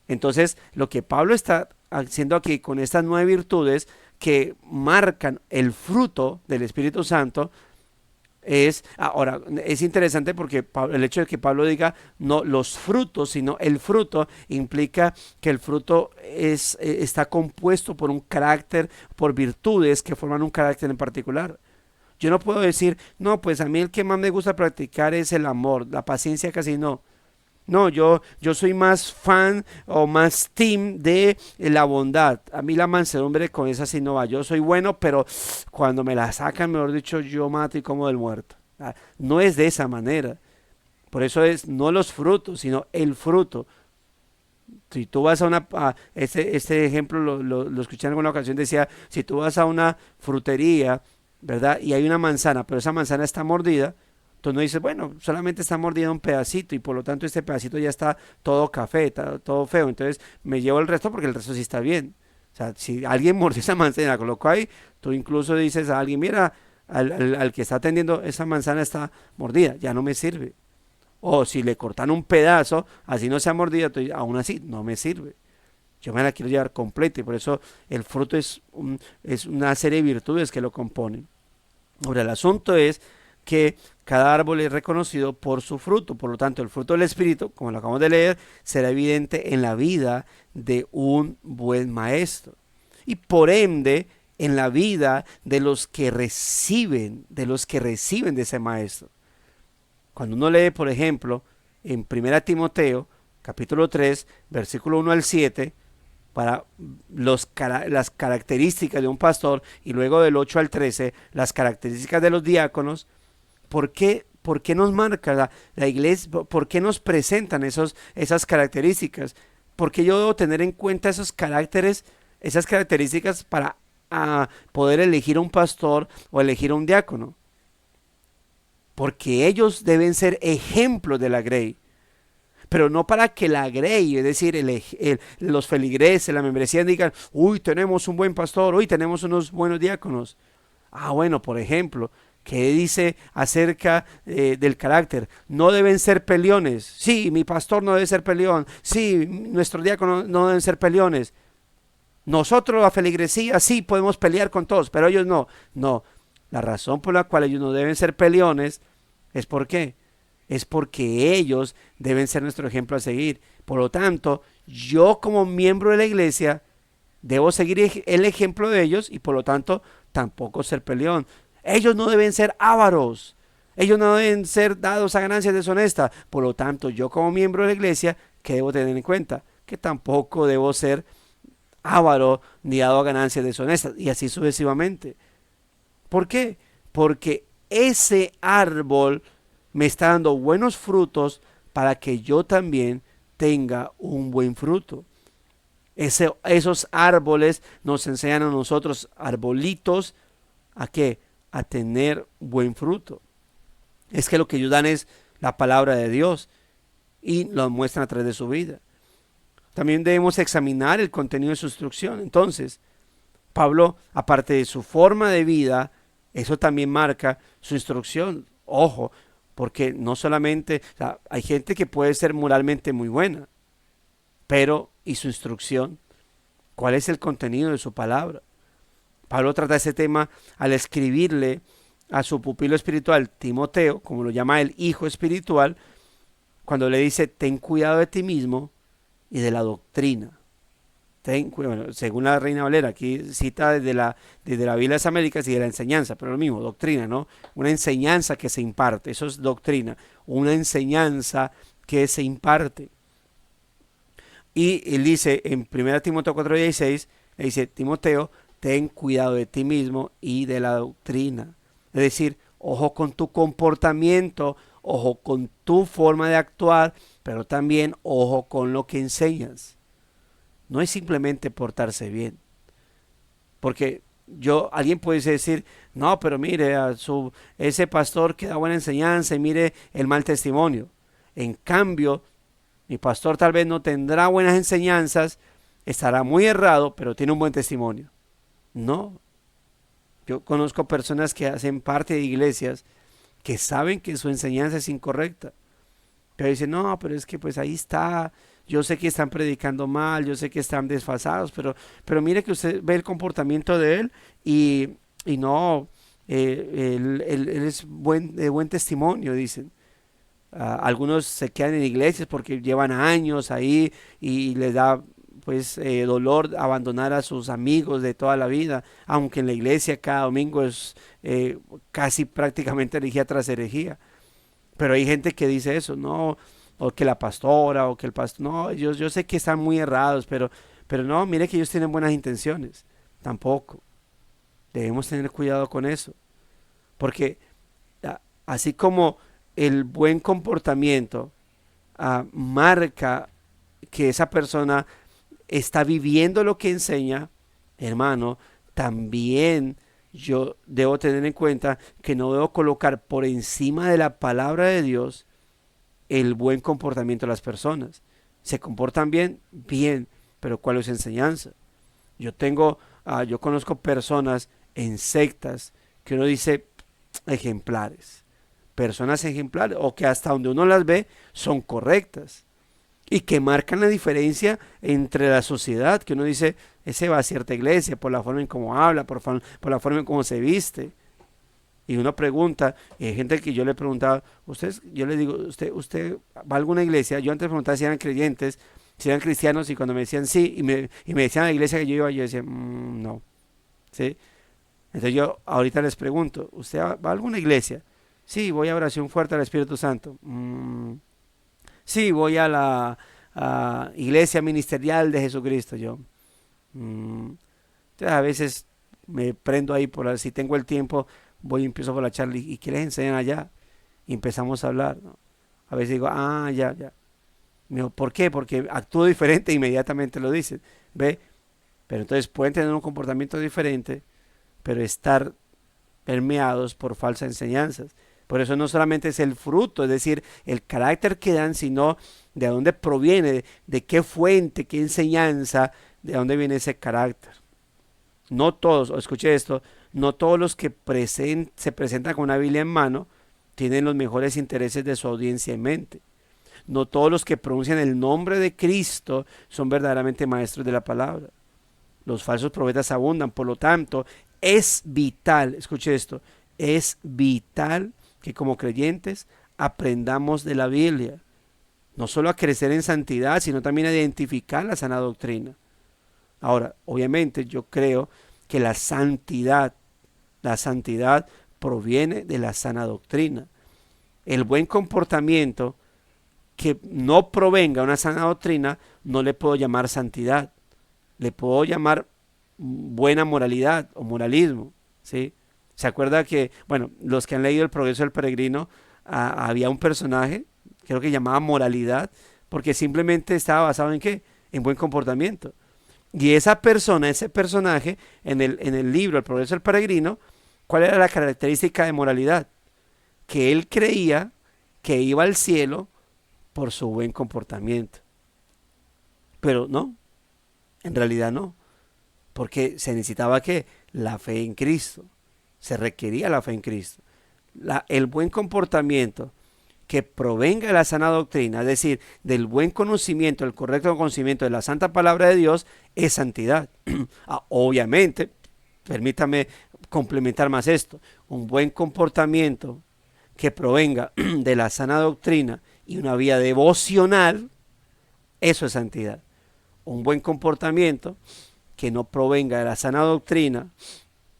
Entonces, lo que Pablo está haciendo aquí con estas 9 virtudes que marcan el fruto del Espíritu Santo ahora, es interesante porque el hecho de que Pablo diga no los frutos, sino el fruto, implica que el fruto está compuesto por un carácter, por virtudes que forman un carácter en particular. Yo no puedo decir, no, pues a mí el que más me gusta practicar es el amor, la paciencia casi no. No, yo soy más fan o más team de la bondad. A mí la mansedumbre con esa sí no va. Yo soy bueno, pero cuando me la sacan, mejor dicho, yo mato y como del muerto. No es de esa manera. Por eso es no los frutos, sino el fruto. Si tú vas este ejemplo lo escuché en alguna ocasión, decía, si tú vas a una frutería, ¿verdad? Y hay una manzana, pero esa manzana está mordida. Tú no dices, bueno, solamente está mordida un pedacito y por lo tanto este pedacito ya está todo café, está todo feo, entonces me llevo el resto porque el resto sí está bien. O sea, si alguien mordió esa manzana y la colocó ahí, tú incluso dices a alguien, mira, al que está atendiendo, esa manzana está mordida, ya no me sirve. O si le cortan un pedazo, así no sea mordida, aún así no me sirve. Yo me la quiero llevar completa y por eso el fruto es una serie de virtudes que lo componen. Ahora, el asunto es que cada árbol es reconocido por su fruto, por lo tanto el fruto del Espíritu, como lo acabamos de leer, será evidente en la vida de un buen maestro y por ende en la vida de los que reciben de ese maestro. Cuando uno lee, por ejemplo, en 1 Timoteo, capítulo 3, versículo 1 al 7, para las características de un pastor, y luego del 8 al 13, las características de los diáconos. ¿Por qué nos marca la iglesia? ¿Por qué nos presentan esas características? ¿Por qué yo debo tener en cuenta esos caracteres, esas características para poder elegir un pastor o elegir un diácono? Porque ellos deben ser ejemplos de la grey, pero no para que la grey, es decir, los feligreses, la membresía digan, uy, tenemos un buen pastor, uy, tenemos unos buenos diáconos. Bueno, por ejemplo, ¿qué dice acerca del carácter? No deben ser peleones. Sí, mi pastor no debe ser peleón. Sí, nuestro diácono no deben ser peleones. Nosotros, la feligresía, sí podemos pelear con todos, pero ellos no. No, la razón por la cual ellos no deben ser peleones es ¿por qué? Es porque ellos deben ser nuestro ejemplo a seguir. Por lo tanto, yo como miembro de la iglesia debo seguir el ejemplo de ellos y por lo tanto tampoco ser peleón. Ellos no deben ser ávaros. Ellos no deben ser dados a ganancias deshonestas. Por lo tanto, yo como miembro de la iglesia, ¿qué debo tener en cuenta? Que tampoco debo ser avaro ni dado a ganancias deshonestas. Y así sucesivamente. ¿Por qué? Porque ese árbol me está dando buenos frutos para que yo también tenga un buen fruto. Esos árboles nos enseñan a nosotros, arbolitos, ¿a qué? A tener buen fruto. Es que lo que ellos dan es la palabra de Dios y lo muestran a través de su vida. También debemos examinar el contenido de su instrucción. Entonces, Pablo, aparte de su forma de vida, eso también marca su instrucción. Ojo, porque no solamente, o sea, hay gente que puede ser moralmente muy buena, pero ¿y su instrucción? ¿Cuál es el contenido de su palabra? Pablo trata ese tema al escribirle a su pupilo espiritual, Timoteo, como lo llama el hijo espiritual, cuando le dice, ten cuidado de ti mismo y de la doctrina. Bueno, según la Reina Valera, aquí cita desde la Biblia de las Américas y de la enseñanza, pero lo mismo, doctrina, ¿no? Una enseñanza que se imparte, eso es doctrina, una enseñanza que se imparte. Y él dice en 1 Timoteo 4:16, le dice, Timoteo, ten cuidado de ti mismo y de la doctrina. Es decir, ojo con tu comportamiento, ojo con tu forma de actuar, pero también ojo con lo que enseñas. No es simplemente portarse bien. Porque alguien puede decir, no, pero mire, ese pastor que da buena enseñanza y mire el mal testimonio. En cambio, mi pastor tal vez no tendrá buenas enseñanzas, estará muy errado, pero tiene un buen testimonio. No, Yo conozco personas que hacen parte de iglesias que saben que su enseñanza es incorrecta, pero dicen, no, pero es que pues ahí está, yo sé que están predicando mal, yo sé que están desfasados, pero mire que usted ve el comportamiento de él y no, él es de buen testimonio, dicen. Algunos se quedan en iglesias porque llevan años ahí y les da pues dolor abandonar a sus amigos de toda la vida, aunque en la iglesia cada domingo es casi prácticamente herejía tras herejía. Pero hay gente que dice eso, no, o que la pastora, o que el pastor, no, yo sé que están muy errados, pero no, mire que ellos tienen buenas intenciones, tampoco. Debemos tener cuidado con eso, porque así como el buen comportamiento marca que esa persona está viviendo lo que enseña, hermano, también yo debo tener en cuenta que no debo colocar por encima de la palabra de Dios el buen comportamiento de las personas. ¿Se comportan bien? Bien, pero ¿cuál es su enseñanza? Yo conozco personas en sectas que uno dice ejemplares, personas ejemplares, o que hasta donde uno las ve son correctas y que marcan la diferencia entre la sociedad, que uno dice, ese va a cierta iglesia por la forma en cómo habla, por la forma en cómo se viste. Y uno pregunta, y hay gente que yo le preguntaba, yo le digo, ¿usted va a alguna iglesia? Yo antes preguntaba si eran creyentes, si eran cristianos, y cuando me decían sí, y me decían a la iglesia que yo iba, yo decía, no, ¿sí? Entonces yo ahorita les pregunto, ¿usted va a alguna iglesia? Sí, voy a oración fuerte al Espíritu Santo. Sí, voy a la iglesia ministerial de Jesucristo. Entonces a veces me prendo ahí si tengo el tiempo, voy y empiezo por la charla y ¿qué les enseñan allá? Y empezamos a hablar, ¿no? A veces digo, ya. Me digo, ¿por qué? Porque actúo diferente e inmediatamente lo dicen. ¿Ve? Pero entonces pueden tener un comportamiento diferente, pero estar permeados por falsas enseñanzas. Por eso no solamente es el fruto, es decir, el carácter que dan, sino de dónde proviene, de qué fuente, qué enseñanza, de dónde viene ese carácter. No todos, escuche esto, no todos los que se presentan con una Biblia en mano tienen los mejores intereses de su audiencia en mente. No todos los que pronuncian el nombre de Cristo son verdaderamente maestros de la palabra. Los falsos profetas abundan, por lo tanto, es vital, escuche esto, es vital que como creyentes aprendamos de la Biblia, no solo a crecer en santidad, sino también a identificar la sana doctrina. Ahora, obviamente yo creo que la santidad proviene de la sana doctrina. El buen comportamiento que no provenga de una sana doctrina no le puedo llamar santidad, le puedo llamar buena moralidad o moralismo, ¿sí? ¿Se acuerda que, bueno, los que han leído El Progreso del Peregrino, había un personaje, creo que llamaba moralidad, porque simplemente estaba basado en qué? En buen comportamiento. Y esa persona, ese personaje, en el libro El Progreso del Peregrino, ¿cuál era la característica de moralidad? Que él creía que iba al cielo por su buen comportamiento. Pero no, en realidad no, porque se necesitaba ¿qué? La fe en Cristo. Se requería la fe en Cristo. El buen comportamiento que provenga de la sana doctrina, es decir, del buen conocimiento, el correcto conocimiento de la santa palabra de Dios, es santidad. Obviamente, permítame complementar más esto, un buen comportamiento que provenga de la sana doctrina y una vida devocional, eso es santidad. Un buen comportamiento que no provenga de la sana doctrina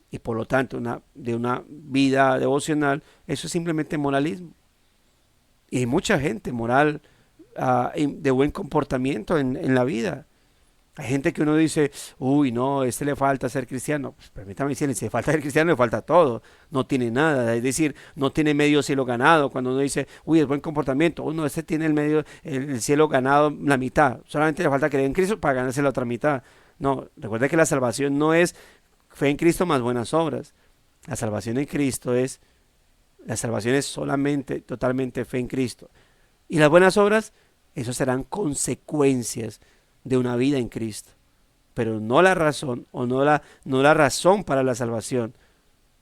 y por lo tanto de una vida devocional, eso es simplemente moralismo. Y hay mucha gente moral, de buen comportamiento en la vida. Hay gente que uno dice, uy, no, a este le falta ser cristiano. Pues permítame decirle, si le falta ser cristiano, le falta todo. No tiene nada, es decir, no tiene medio cielo ganado. Cuando uno dice, uy, es buen comportamiento, uno, este tiene el cielo ganado la mitad. Solamente le falta creer en Cristo para ganarse la otra mitad. No, recuerde que la salvación no es fe en Cristo más buenas obras. La salvación es solamente, totalmente fe en Cristo. Y las buenas obras, eso serán consecuencias de una vida en Cristo, pero no la razón, o no la razón para la salvación.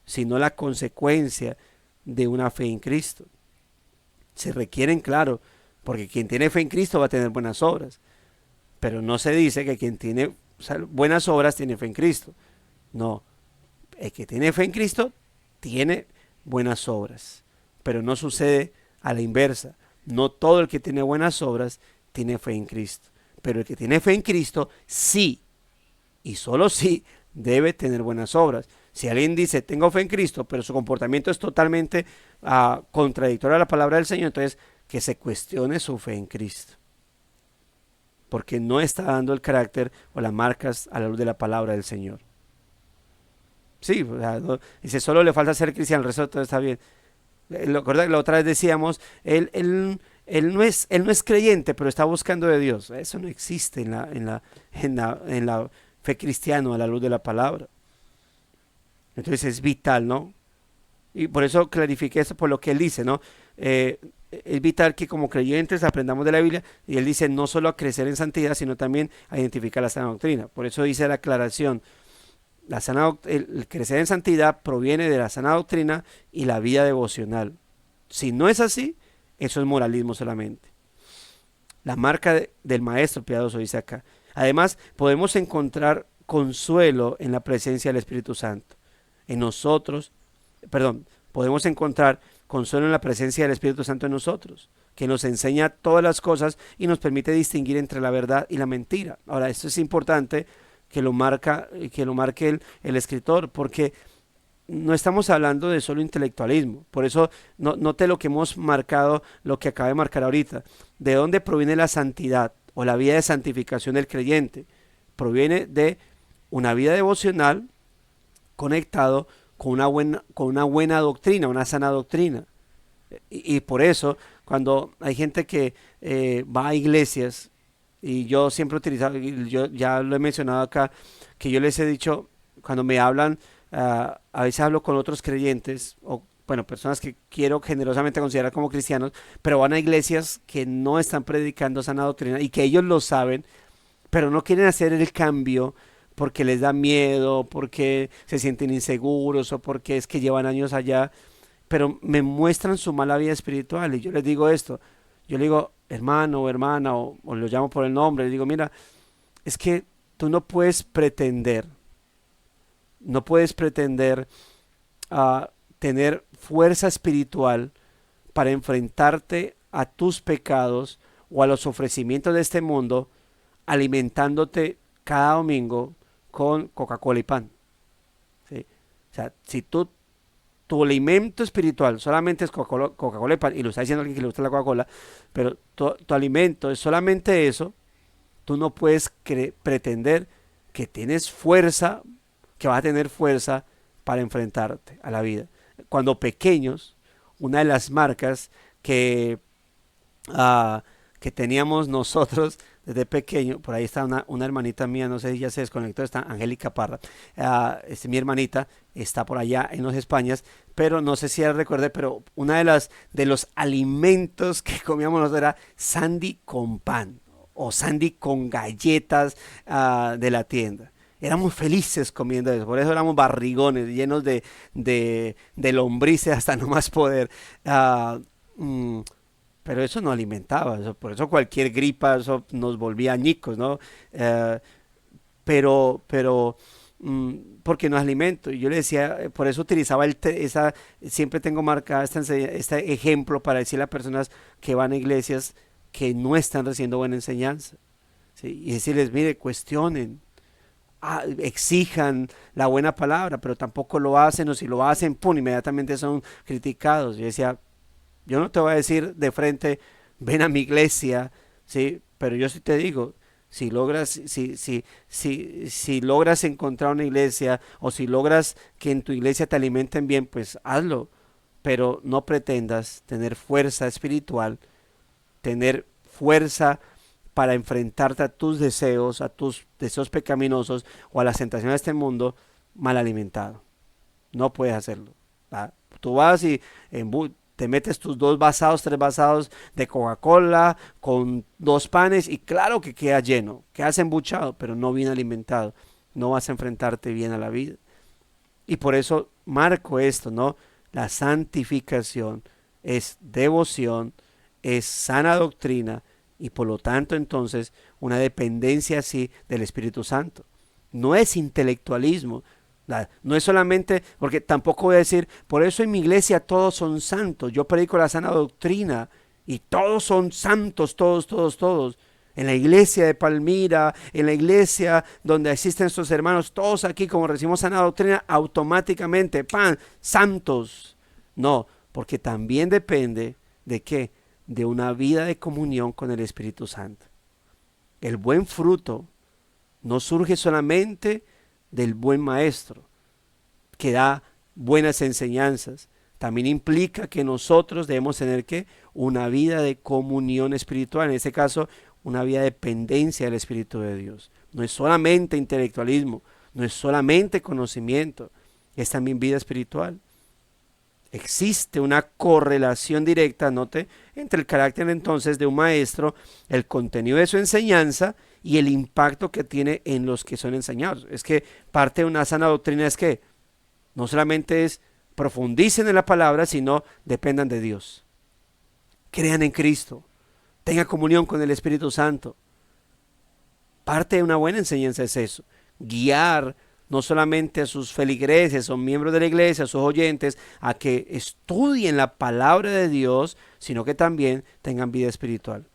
sino la consecuencia de una fe en Cristo. Se requieren, claro, porque quien tiene fe en Cristo va a tener buenas obras, pero no se dice que quien tiene buenas obras tiene fe en Cristo. No, el que tiene fe en Cristo tiene buenas obras, pero no sucede a la inversa. No todo el que tiene buenas obras tiene fe en Cristo, pero el que tiene fe en Cristo sí, y solo sí, debe tener buenas obras. Si alguien dice tengo fe en Cristo, pero su comportamiento es totalmente contradictorio a la palabra del Señor, entonces que se cuestione su fe en Cristo, porque no está dando el carácter o las marcas a la luz de la palabra del Señor. Sí, o sea, no, dice solo le falta ser cristiano, el resto todo está bien. La otra vez decíamos, él no es creyente, pero está buscando de Dios. Eso no existe en la fe cristiana a la luz de la palabra. Entonces es vital, ¿no? Y por eso clarifiqué eso por lo que él dice, ¿no? Es vital que como creyentes aprendamos de la Biblia, y él dice no solo a crecer en santidad, sino también a identificar la sana doctrina. Por eso dice la aclaración, el crecer en santidad proviene de la sana doctrina y la vida devocional. Si no es así, eso es moralismo solamente. La marca del maestro piadoso, dice acá. Además, podemos encontrar consuelo en la presencia del Espíritu Santo. Podemos encontrar consuelo en la presencia del Espíritu Santo en nosotros, que nos enseña todas las cosas y nos permite distinguir entre la verdad y la mentira. Ahora, esto es importante que lo marque el escritor, porque no estamos hablando de solo intelectualismo. Por eso note lo que hemos marcado, lo que acaba de marcar ahorita. ¿De dónde proviene la santidad o la vida de santificación del creyente? Proviene de una vida devocional conectado con una buena doctrina, una sana doctrina. Y por eso, cuando hay gente que va a iglesias, y yo siempre he utilizado, yo ya lo he mencionado acá, que yo les he dicho, cuando me hablan, a veces hablo con otros creyentes, o bueno, personas que quiero generosamente considerar como cristianos, pero van a iglesias que no están predicando sana doctrina y que ellos lo saben, pero no quieren hacer el cambio porque les da miedo, porque se sienten inseguros o porque es que llevan años allá, pero me muestran su mala vida espiritual y yo les digo esto, yo le digo hermano o hermana o lo llamo por el nombre, le digo mira, es que tú no puedes pretender a tener fuerza espiritual para enfrentarte a tus pecados o a los ofrecimientos de este mundo alimentándote cada domingo con Coca-Cola y pan, ¿sí? O sea, si tu alimento espiritual solamente es Coca-Cola y pan, y lo está diciendo alguien que le gusta la Coca-Cola, pero tu alimento es solamente eso, tú no puedes pretender que tienes fuerza, que vas a tener fuerza para enfrentarte a la vida. Cuando pequeños, una de las marcas que teníamos nosotros desde pequeño, por ahí está una hermanita mía, no sé si ya se desconectó, está Angélica Parra, mi hermanita está por allá en los Españas, pero no sé si ella recuerde, pero una de los alimentos que comíamos nosotros era sandy con pan o sandy con galletas de la tienda. Éramos felices comiendo eso, por eso éramos barrigones, llenos de lombrices hasta no más poder. Pero eso no alimentaba, por eso cualquier gripa eso nos volvía añicos, ¿no? Pero porque no es alimento. Y yo le decía, por eso utilizaba siempre tengo marcada este ejemplo para decirle a personas que van a iglesias que no están recibiendo buena enseñanza, ¿sí? Y decirles, mire, cuestionen, exijan la buena palabra, pero tampoco lo hacen, o si lo hacen, pum, inmediatamente son criticados. Yo decía, yo no te voy a decir de frente, ven a mi iglesia, ¿sí? Pero yo sí te digo, si logras encontrar una iglesia o si logras que en tu iglesia te alimenten bien, pues hazlo. Pero no pretendas tener fuerza espiritual, tener fuerza para enfrentarte a tus deseos pecaminosos o a las tentaciones de este mundo mal alimentado. No puedes hacerlo, ¿verdad? Tú vas y te metes tus 2 vasados, 3 vasados de Coca-Cola con 2 panes y claro que queda lleno, quedas embuchado, pero no bien alimentado. No vas a enfrentarte bien a la vida. Y por eso marco esto, ¿no? La santificación es devoción, es sana doctrina y por lo tanto entonces una dependencia así del Espíritu Santo. No es intelectualismo, no es solamente, porque tampoco voy a decir, por eso en mi iglesia todos son santos, yo predico la sana doctrina y todos son santos, todos, todos, todos. En la iglesia de Palmira, en la iglesia donde existen estos hermanos, todos aquí como recibimos sana doctrina, automáticamente, ¡pam!, santos. No, porque también depende de qué, de una vida de comunión con el Espíritu Santo. El buen fruto no surge solamente del buen maestro que da buenas enseñanzas, también implica que nosotros debemos tener que una vida de comunión espiritual, en este caso una vida de dependencia del Espíritu de Dios. No es solamente intelectualismo, no es solamente conocimiento, es también vida espiritual. Existe una correlación directa, note, entre el carácter entonces de un maestro, el contenido de su enseñanza y el impacto que tiene en los que son enseñados. Es que parte de una sana doctrina es que no solamente es profundicen en la palabra, sino dependan de Dios. Crean en Cristo, tengan comunión con el Espíritu Santo. Parte de una buena enseñanza es eso, guiar no solamente a sus feligreses o miembros de la iglesia, a sus oyentes, a que estudien la palabra de Dios, sino que también tengan vida espiritual.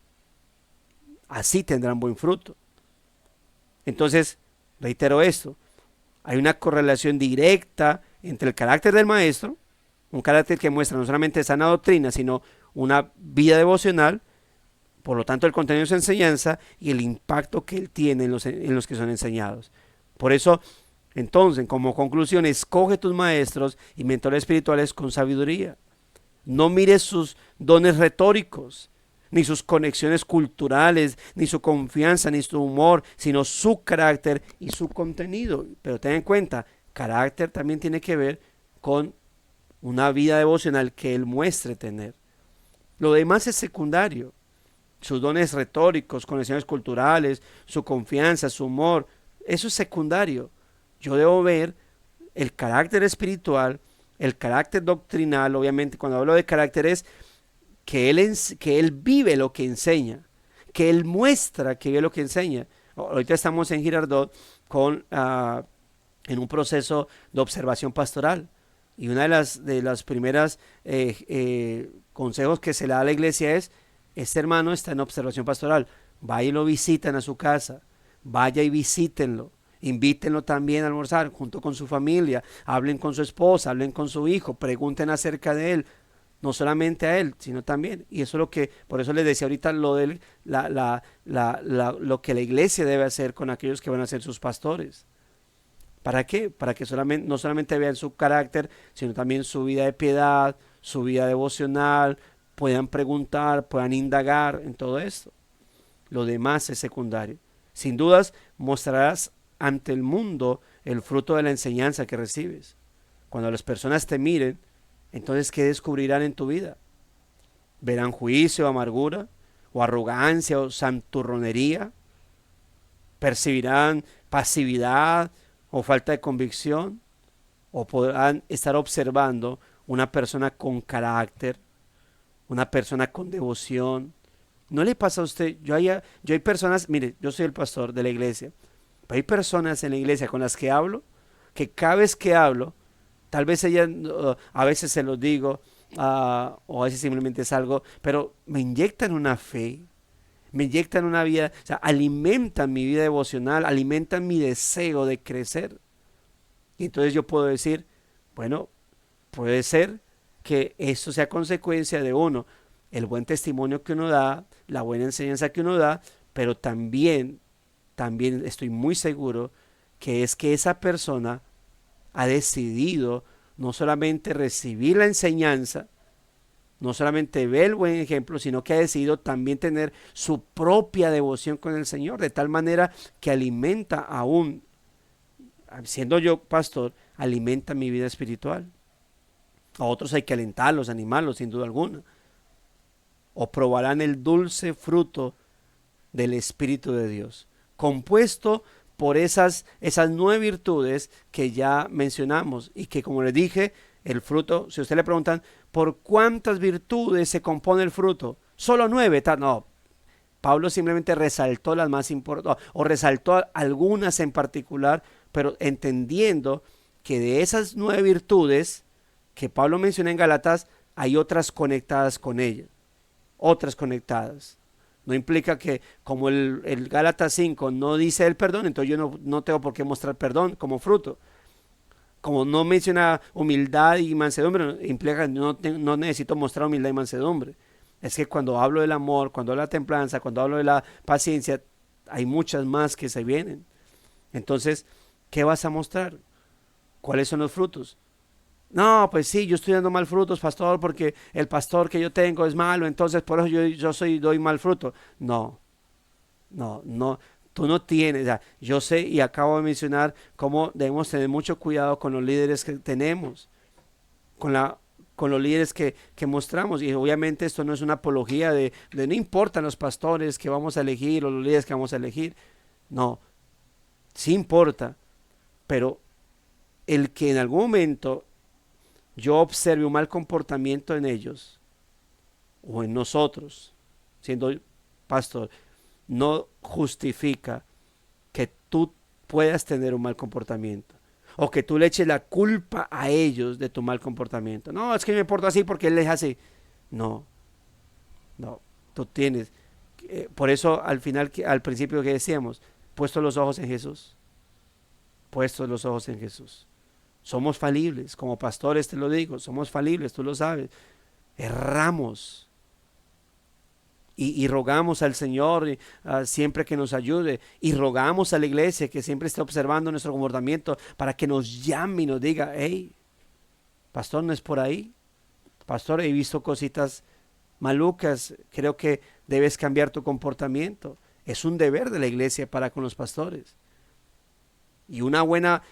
Así tendrán buen fruto. Entonces, reitero esto, hay una correlación directa entre el carácter del maestro, un carácter que muestra no solamente sana doctrina, sino una vida devocional, por lo tanto el contenido de su enseñanza y el impacto que él tiene en los que son enseñados. Por eso, entonces, como conclusión, escoge tus maestros y mentores espirituales con sabiduría. No mires sus dones retóricos, ni sus conexiones culturales, ni su confianza, ni su humor, sino su carácter y su contenido. Pero ten en cuenta, carácter también tiene que ver con una vida devocional que él muestre tener. Lo demás es secundario. Sus dones retóricos, conexiones culturales, su confianza, su humor, eso es secundario. Yo debo ver el carácter espiritual, el carácter doctrinal. Obviamente cuando hablo de carácter es que él vive lo que enseña, que él muestra que vive lo que enseña. Ahorita estamos en Girardot en un proceso de observación pastoral y una de las primeras consejos que se le da a la iglesia es: este hermano está en observación pastoral, vaya y lo visitan a su casa, vaya y visítenlo. Invítenlo también a almorzar junto con su familia, hablen con su esposa, hablen con su hijo, pregunten acerca de él, no solamente a él, sino también. Y eso es lo que, por eso les decía ahorita lo de lo que la iglesia debe hacer con aquellos que van a ser sus pastores. ¿Para qué? Para que no solamente vean su carácter, sino también su vida de piedad, su vida devocional, puedan preguntar, puedan indagar en todo esto. Lo demás es secundario. Sin dudas, mostrarás ante el mundo el fruto de la enseñanza que recibes. Cuando las personas te miren, entonces ¿qué descubrirán en tu vida? ¿Verán juicio, amargura, o arrogancia, o santurronería? ¿Percibirán pasividad o falta de convicción? ¿O podrán estar observando una persona con carácter, una persona con devoción? ¿No le pasa a usted? Yo hay personas, mire, yo soy el pastor de la iglesia, pero hay personas en la iglesia con las que hablo, que cada vez que hablo, tal vez a veces se los digo, o a veces simplemente salgo, pero me inyectan una fe, me inyectan una vida, o sea, alimentan mi vida devocional, alimentan mi deseo de crecer. Y entonces yo puedo decir, bueno, puede ser que esto sea consecuencia de uno, el buen testimonio que uno da, la buena enseñanza que uno da, pero también estoy muy seguro que es que esa persona ha decidido no solamente recibir la enseñanza, no solamente ver el buen ejemplo, sino que ha decidido también tener su propia devoción con el Señor, de tal manera que alimenta aún, siendo yo pastor, alimenta mi vida espiritual. A otros hay que alentarlos, animarlos, sin duda alguna. O probarán el dulce fruto del Espíritu de Dios, compuesto por esas 9 virtudes que ya mencionamos y que, como les dije, el fruto, si a usted le preguntan, ¿por cuántas virtudes se compone el fruto? Solo 9, no. Pablo simplemente resaltó las más importantes, o resaltó algunas en particular, pero entendiendo que de esas 9 virtudes que Pablo menciona en Gálatas, hay otras conectadas con ellas, otras conectadas. No implica que como el Gálatas 5 no dice el perdón, entonces yo no tengo por qué mostrar perdón como fruto. Como no menciona humildad y mansedumbre, implica que no necesito mostrar humildad y mansedumbre. Es que cuando hablo del amor, cuando hablo de la templanza, cuando hablo de la paciencia, hay muchas más que se vienen. Entonces, ¿qué vas a mostrar? ¿Cuáles son los frutos? No, pues sí, yo estoy dando mal frutos, pastor, porque el pastor que yo tengo es malo, entonces por eso yo doy mal fruto. No, tú no tienes, o sea, yo sé y acabo de mencionar cómo debemos tener mucho cuidado con los líderes que tenemos, con los líderes que mostramos, y obviamente esto no es una apología de no importan los pastores que vamos a elegir o los líderes que vamos a elegir, no, sí importa, pero el que en algún momento yo observe un mal comportamiento en ellos o en nosotros, siendo pastor, no justifica que tú puedas tener un mal comportamiento o que tú le eches la culpa a ellos de tu mal comportamiento. No, es que me porto así porque él es así. No, tú tienes. Por eso al final, al principio que decíamos, puesto los ojos en Jesús, puestos los ojos en Jesús. Somos falibles, como pastores te lo digo, somos falibles, tú lo sabes. Erramos. Y rogamos al Señor siempre que nos ayude, y rogamos a la iglesia que siempre esté observando nuestro comportamiento para que nos llame y nos diga, hey, pastor, no es por ahí, pastor, he visto cositas malucas, creo que debes cambiar tu comportamiento. Es un deber de la iglesia para con los pastores. Y una buena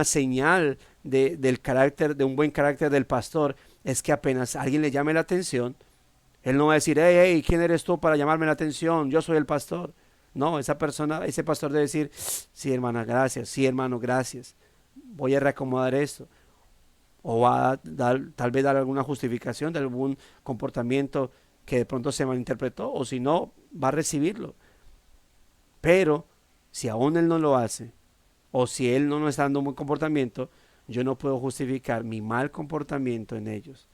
señal del carácter, de un buen carácter del pastor, es que apenas alguien le llame la atención, él no va a decir, hey, ¿quién eres tú para llamarme la atención? Yo soy el pastor. No, esa persona, ese pastor debe decir, sí, hermana, gracias, sí, hermano, gracias, voy a reacomodar esto. O va a tal vez dar alguna justificación de algún comportamiento que de pronto se malinterpretó, o si no, va a recibirlo. Pero si aún él no lo hace, o si él no nos está dando un buen comportamiento, yo no puedo justificar mi mal comportamiento en ellos.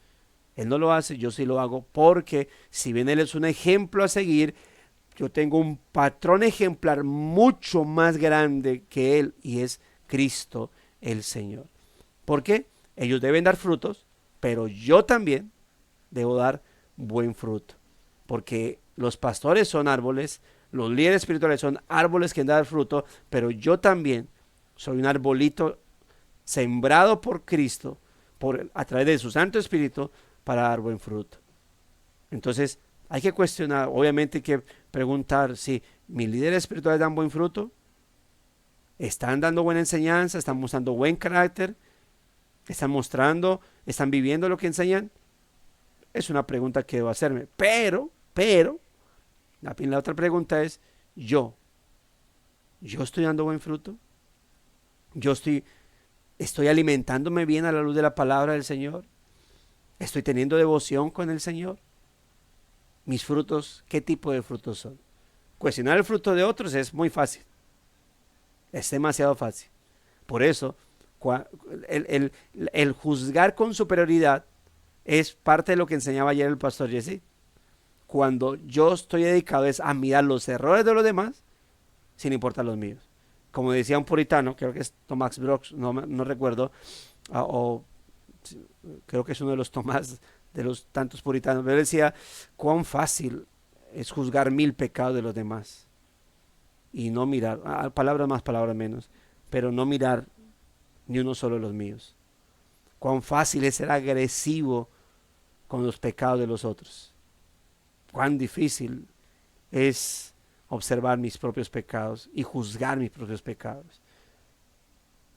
Él no lo hace, yo sí lo hago, porque si bien él es un ejemplo a seguir, yo tengo un patrón ejemplar mucho más grande que él, y es Cristo el Señor. ¿Por qué? Ellos deben dar frutos, pero yo también debo dar buen fruto, porque los pastores son árboles, los líderes espirituales son árboles que dan fruto, pero yo también soy un arbolito sembrado por Cristo, a través de su Santo Espíritu, para dar buen fruto. Entonces hay que cuestionar, obviamente hay que preguntar si mis líderes espirituales dan buen fruto, están dando buena enseñanza, están mostrando buen carácter, están viviendo lo que enseñan. Es una pregunta que debo hacerme, pero la otra pregunta es, yo estoy dando buen fruto, yo estoy alimentándome bien a la luz de la palabra del Señor, estoy teniendo devoción con el Señor. Mis frutos, ¿qué tipo de frutos son? Cuestionar el fruto de otros es muy fácil, es demasiado fácil. Por eso el juzgar con superioridad es parte de lo que enseñaba ayer el pastor Jesse. Cuando yo estoy dedicado es a mirar los errores de los demás sin importar los míos. Como decía un puritano, creo que es Thomas Brooks, no recuerdo, o creo que es uno de los Tomás, de los tantos puritanos, pero él decía, cuán fácil es juzgar 1000 pecados de los demás y no mirar, palabras más, palabras menos, pero no mirar ni uno solo de los míos. Cuán fácil es ser agresivo con los pecados de los otros. Cuán difícil es observar mis propios pecados y juzgar mis propios pecados.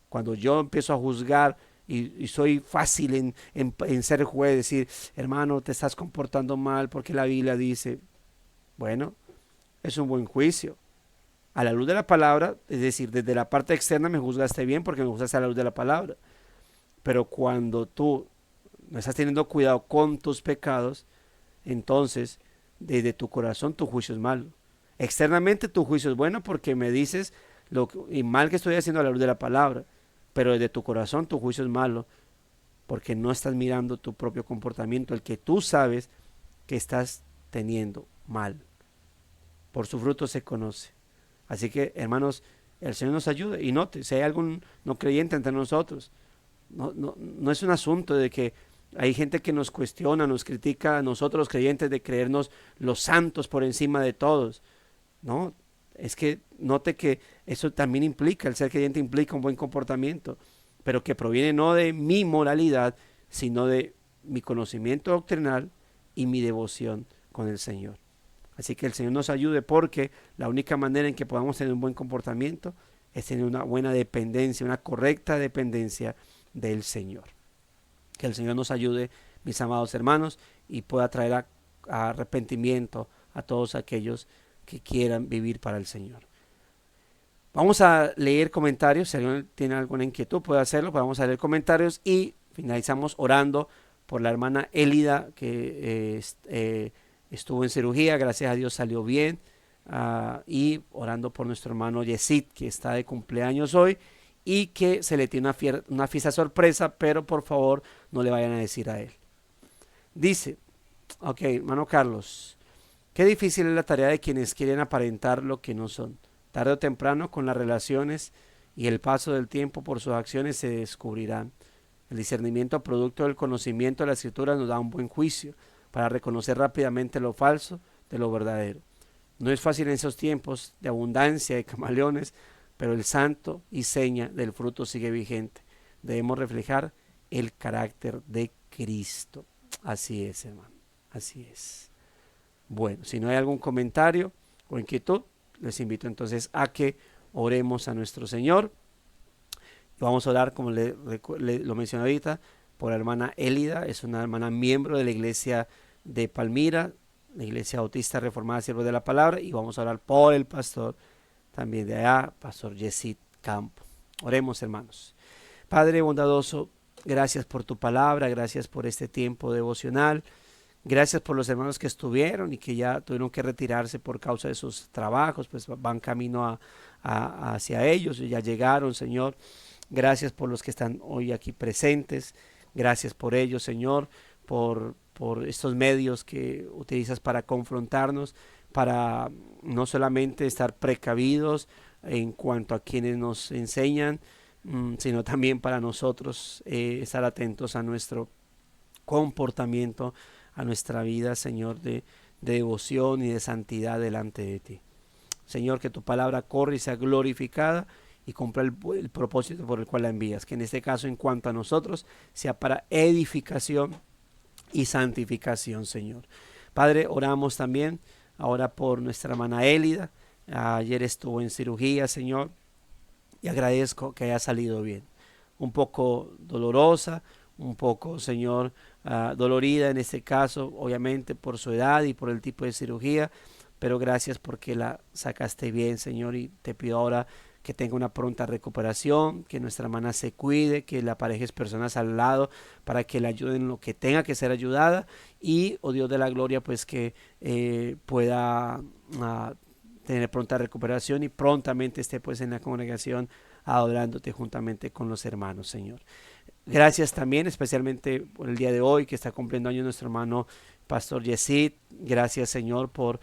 Cuando yo empiezo a juzgar y soy fácil en ser juez, decir, hermano, te estás comportando mal porque la Biblia dice, bueno, es un buen juicio. a la luz de la palabra, es decir, desde la parte externa me juzgaste bien porque me juzgaste a la luz de la palabra. Pero cuando tú no estás teniendo cuidado con tus pecados, entonces desde tu corazón tu juicio es malo. Externamente tu juicio es bueno porque me dices lo y mal que estoy haciendo a la luz de la palabra, pero desde tu corazón tu juicio es malo porque no estás mirando tu propio comportamiento, el que tú sabes que estás teniendo mal. Por su fruto se conoce. Así que, hermanos, el Señor nos ayude. Y note, si hay algún no creyente entre nosotros, no es un asunto de que hay gente que nos cuestiona, nos critica a nosotros los creyentes de creernos los santos por encima de todos. No, es que note que eso también implica, el ser creyente implica un buen comportamiento, pero que proviene no de mi moralidad, sino de mi conocimiento doctrinal y mi devoción con el Señor. Así que el Señor nos ayude, porque la única manera en que podamos tener un buen comportamiento es tener una buena dependencia, una correcta dependencia del Señor. Que el Señor nos ayude, mis amados hermanos, y pueda traer a arrepentimiento a todos aquellos que quieran vivir para el Señor. Vamos a leer comentarios. Si alguien tiene alguna inquietud puede hacerlo. Vamos a leer comentarios y finalizamos orando por la hermana Élida, que estuvo en cirugía, gracias a Dios salió bien, y orando por nuestro hermano Yesid, que está de cumpleaños hoy y que se le tiene una fiesta sorpresa, pero por favor no le vayan a decir a él. Dice, ok, hermano Carlos, qué difícil es la tarea de quienes quieren aparentar lo que no son. Tarde o temprano, con las relaciones y el paso del tiempo, por sus acciones se descubrirán. El discernimiento producto del conocimiento de la Escritura nos da un buen juicio para reconocer rápidamente lo falso de lo verdadero. No es fácil en esos tiempos de abundancia de camaleones, pero el santo y seña del fruto sigue vigente. Debemos reflejar el carácter de Cristo. Así es, hermano, así es. Bueno, si no hay algún comentario o inquietud, les invito entonces a que oremos a nuestro Señor. Vamos a orar, como lo mencioné ahorita, por la hermana Élida. Es una hermana miembro de la iglesia de Palmira, la iglesia bautista reformada Siervos de la Palabra, y vamos a orar por el pastor también de allá, pastor Yesid Campo. Oremos, hermanos. Padre bondadoso, gracias por tu palabra, gracias por este tiempo devocional, gracias por los hermanos que estuvieron y que ya tuvieron que retirarse por causa de sus trabajos, pues van camino hacia ellos y ya llegaron, Señor. Gracias por los que están hoy aquí presentes, gracias por ellos, Señor, por estos medios que utilizas para confrontarnos, para no solamente estar precavidos en cuanto a quienes nos enseñan, sino también para nosotros estar atentos a nuestro comportamiento, a nuestra vida, Señor, de devoción y de santidad delante de ti. Señor, que tu palabra corra y sea glorificada y cumpla el propósito por el cual la envías, que en este caso, en cuanto a nosotros, sea para edificación y santificación, Señor. Padre, oramos también ahora por nuestra hermana Élida. Ayer estuvo en cirugía, Señor, y agradezco que haya salido bien. Un poco dolorosa, un poco, Señor, dolorida en este caso, obviamente por su edad y por el tipo de cirugía, pero gracias porque la sacaste bien, Señor, y te pido ahora que tenga una pronta recuperación, que nuestra hermana se cuide, que le aparejes personas al lado para que le ayuden en lo que tenga que ser ayudada, y, oh Dios de la gloria, pues que pueda tener pronta recuperación y prontamente esté pues en la congregación adorándote juntamente con los hermanos, Señor. Gracias también especialmente por el día de hoy que está cumpliendo años nuestro hermano pastor Yesid. Gracias, Señor, por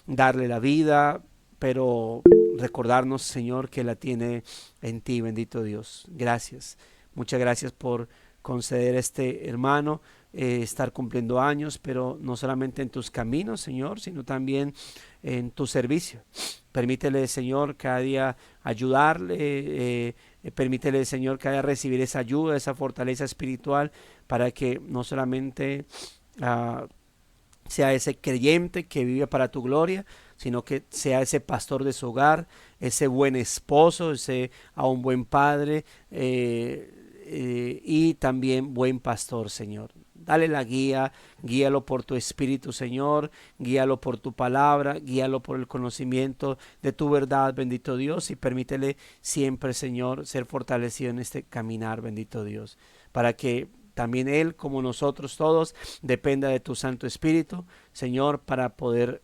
darle la vida, pero recordarnos, Señor, que la tiene en ti, bendito Dios. Gracias, muchas gracias por conceder a este hermano estar cumpliendo años, pero no solamente en tus caminos, Señor, sino también en tu servicio. Permítele, Señor, cada día ayudarle, permítele, Señor, cada día recibir esa ayuda, esa fortaleza espiritual, para que no solamente sea ese creyente que vive para tu gloria, sino que sea ese pastor de su hogar, ese buen esposo, ese a un buen padre y también buen pastor, Señor. Dale la guía, guíalo por tu espíritu, Señor, guíalo por tu palabra, guíalo por el conocimiento de tu verdad, bendito Dios, y permítele siempre, Señor, ser fortalecido en este caminar, bendito Dios, para que también él, como nosotros todos, dependa de tu Santo Espíritu, Señor, para poder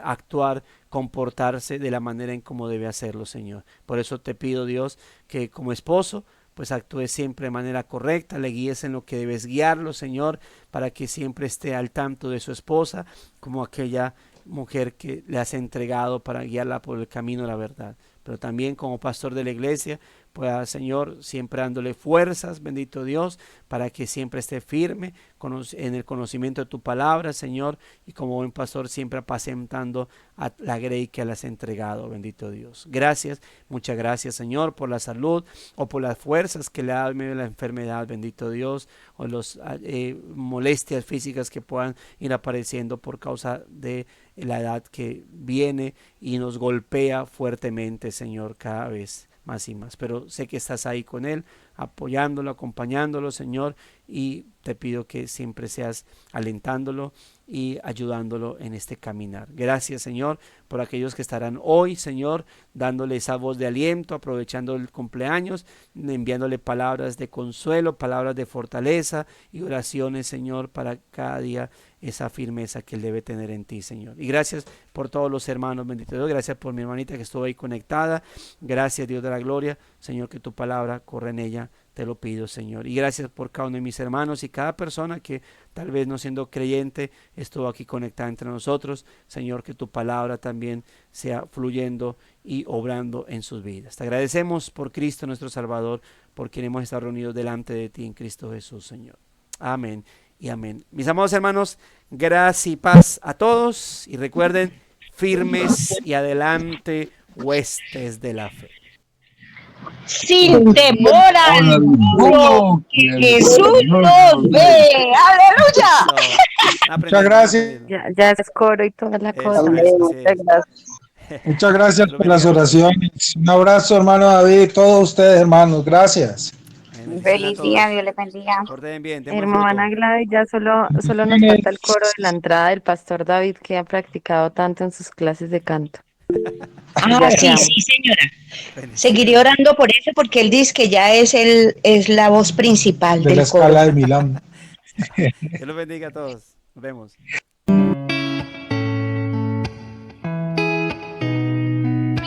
actuar, comportarse de la manera en como debe hacerlo, Señor. Por eso te pido, Dios, que como esposo, pues actúes siempre de manera correcta, le guíes en lo que debes guiarlo, Señor, para que siempre esté al tanto de su esposa, como aquella mujer que le has entregado para guiarla por el camino de la verdad. Pero también como pastor de la iglesia, pueda, Señor, siempre dándole fuerzas, bendito Dios, para que siempre esté firme en el conocimiento de tu palabra, Señor, y como buen pastor siempre apacentando a la grey que le has entregado, bendito Dios. Gracias, muchas gracias, Señor, por la salud o por las fuerzas que le ha dado en medio de la enfermedad, bendito Dios, o las molestias físicas que puedan ir apareciendo por causa de la edad que viene y nos golpea fuertemente, Señor, cada vez más y más. Pero sé que estás ahí con él, apoyándolo, acompañándolo, Señor, y te pido que siempre seas alentándolo y ayudándolo en este caminar. Gracias, Señor, por aquellos que estarán hoy, Señor, dándole esa voz de aliento, aprovechando el cumpleaños, enviándole palabras de consuelo, palabras de fortaleza y oraciones, Señor, para cada día esa firmeza que él debe tener en ti, Señor. Y gracias por todos los hermanos, bendito Dios. Gracias por mi hermanita que estuvo ahí conectada. Gracias, Dios de la gloria, Señor, que tu palabra corre en ella. Te lo pido, Señor. Y gracias por cada uno de mis hermanos y cada persona que tal vez no siendo creyente estuvo aquí conectada entre nosotros. Señor, que tu palabra también sea fluyendo y obrando en sus vidas. Te agradecemos por Cristo nuestro Salvador, por quien hemos estado reunidos delante de ti en Cristo Jesús, Señor. Amén y amén. Mis amados hermanos, gracia y paz a todos. Y recuerden, firmes y adelante, huestes de la fe. Sin temor alguno, que Jesús nos ve. ¡Aleluya! Muchas gracias. Ya es coro y toda la cosa. Muchas gracias. Muchas gracias por las oraciones. Un abrazo, hermano David, todos ustedes, hermanos. Gracias. Feliz día, Dios les bendiga. Bien, Hermana Gladys, ya solo nos falta el coro de la entrada del pastor David, que ha practicado tanto en sus clases de canto. Sí, señora. Seguiré orando por eso, porque él dice que ya es la voz principal de del la coro. escala de Milán. Dios los bendiga a todos. Nos vemos.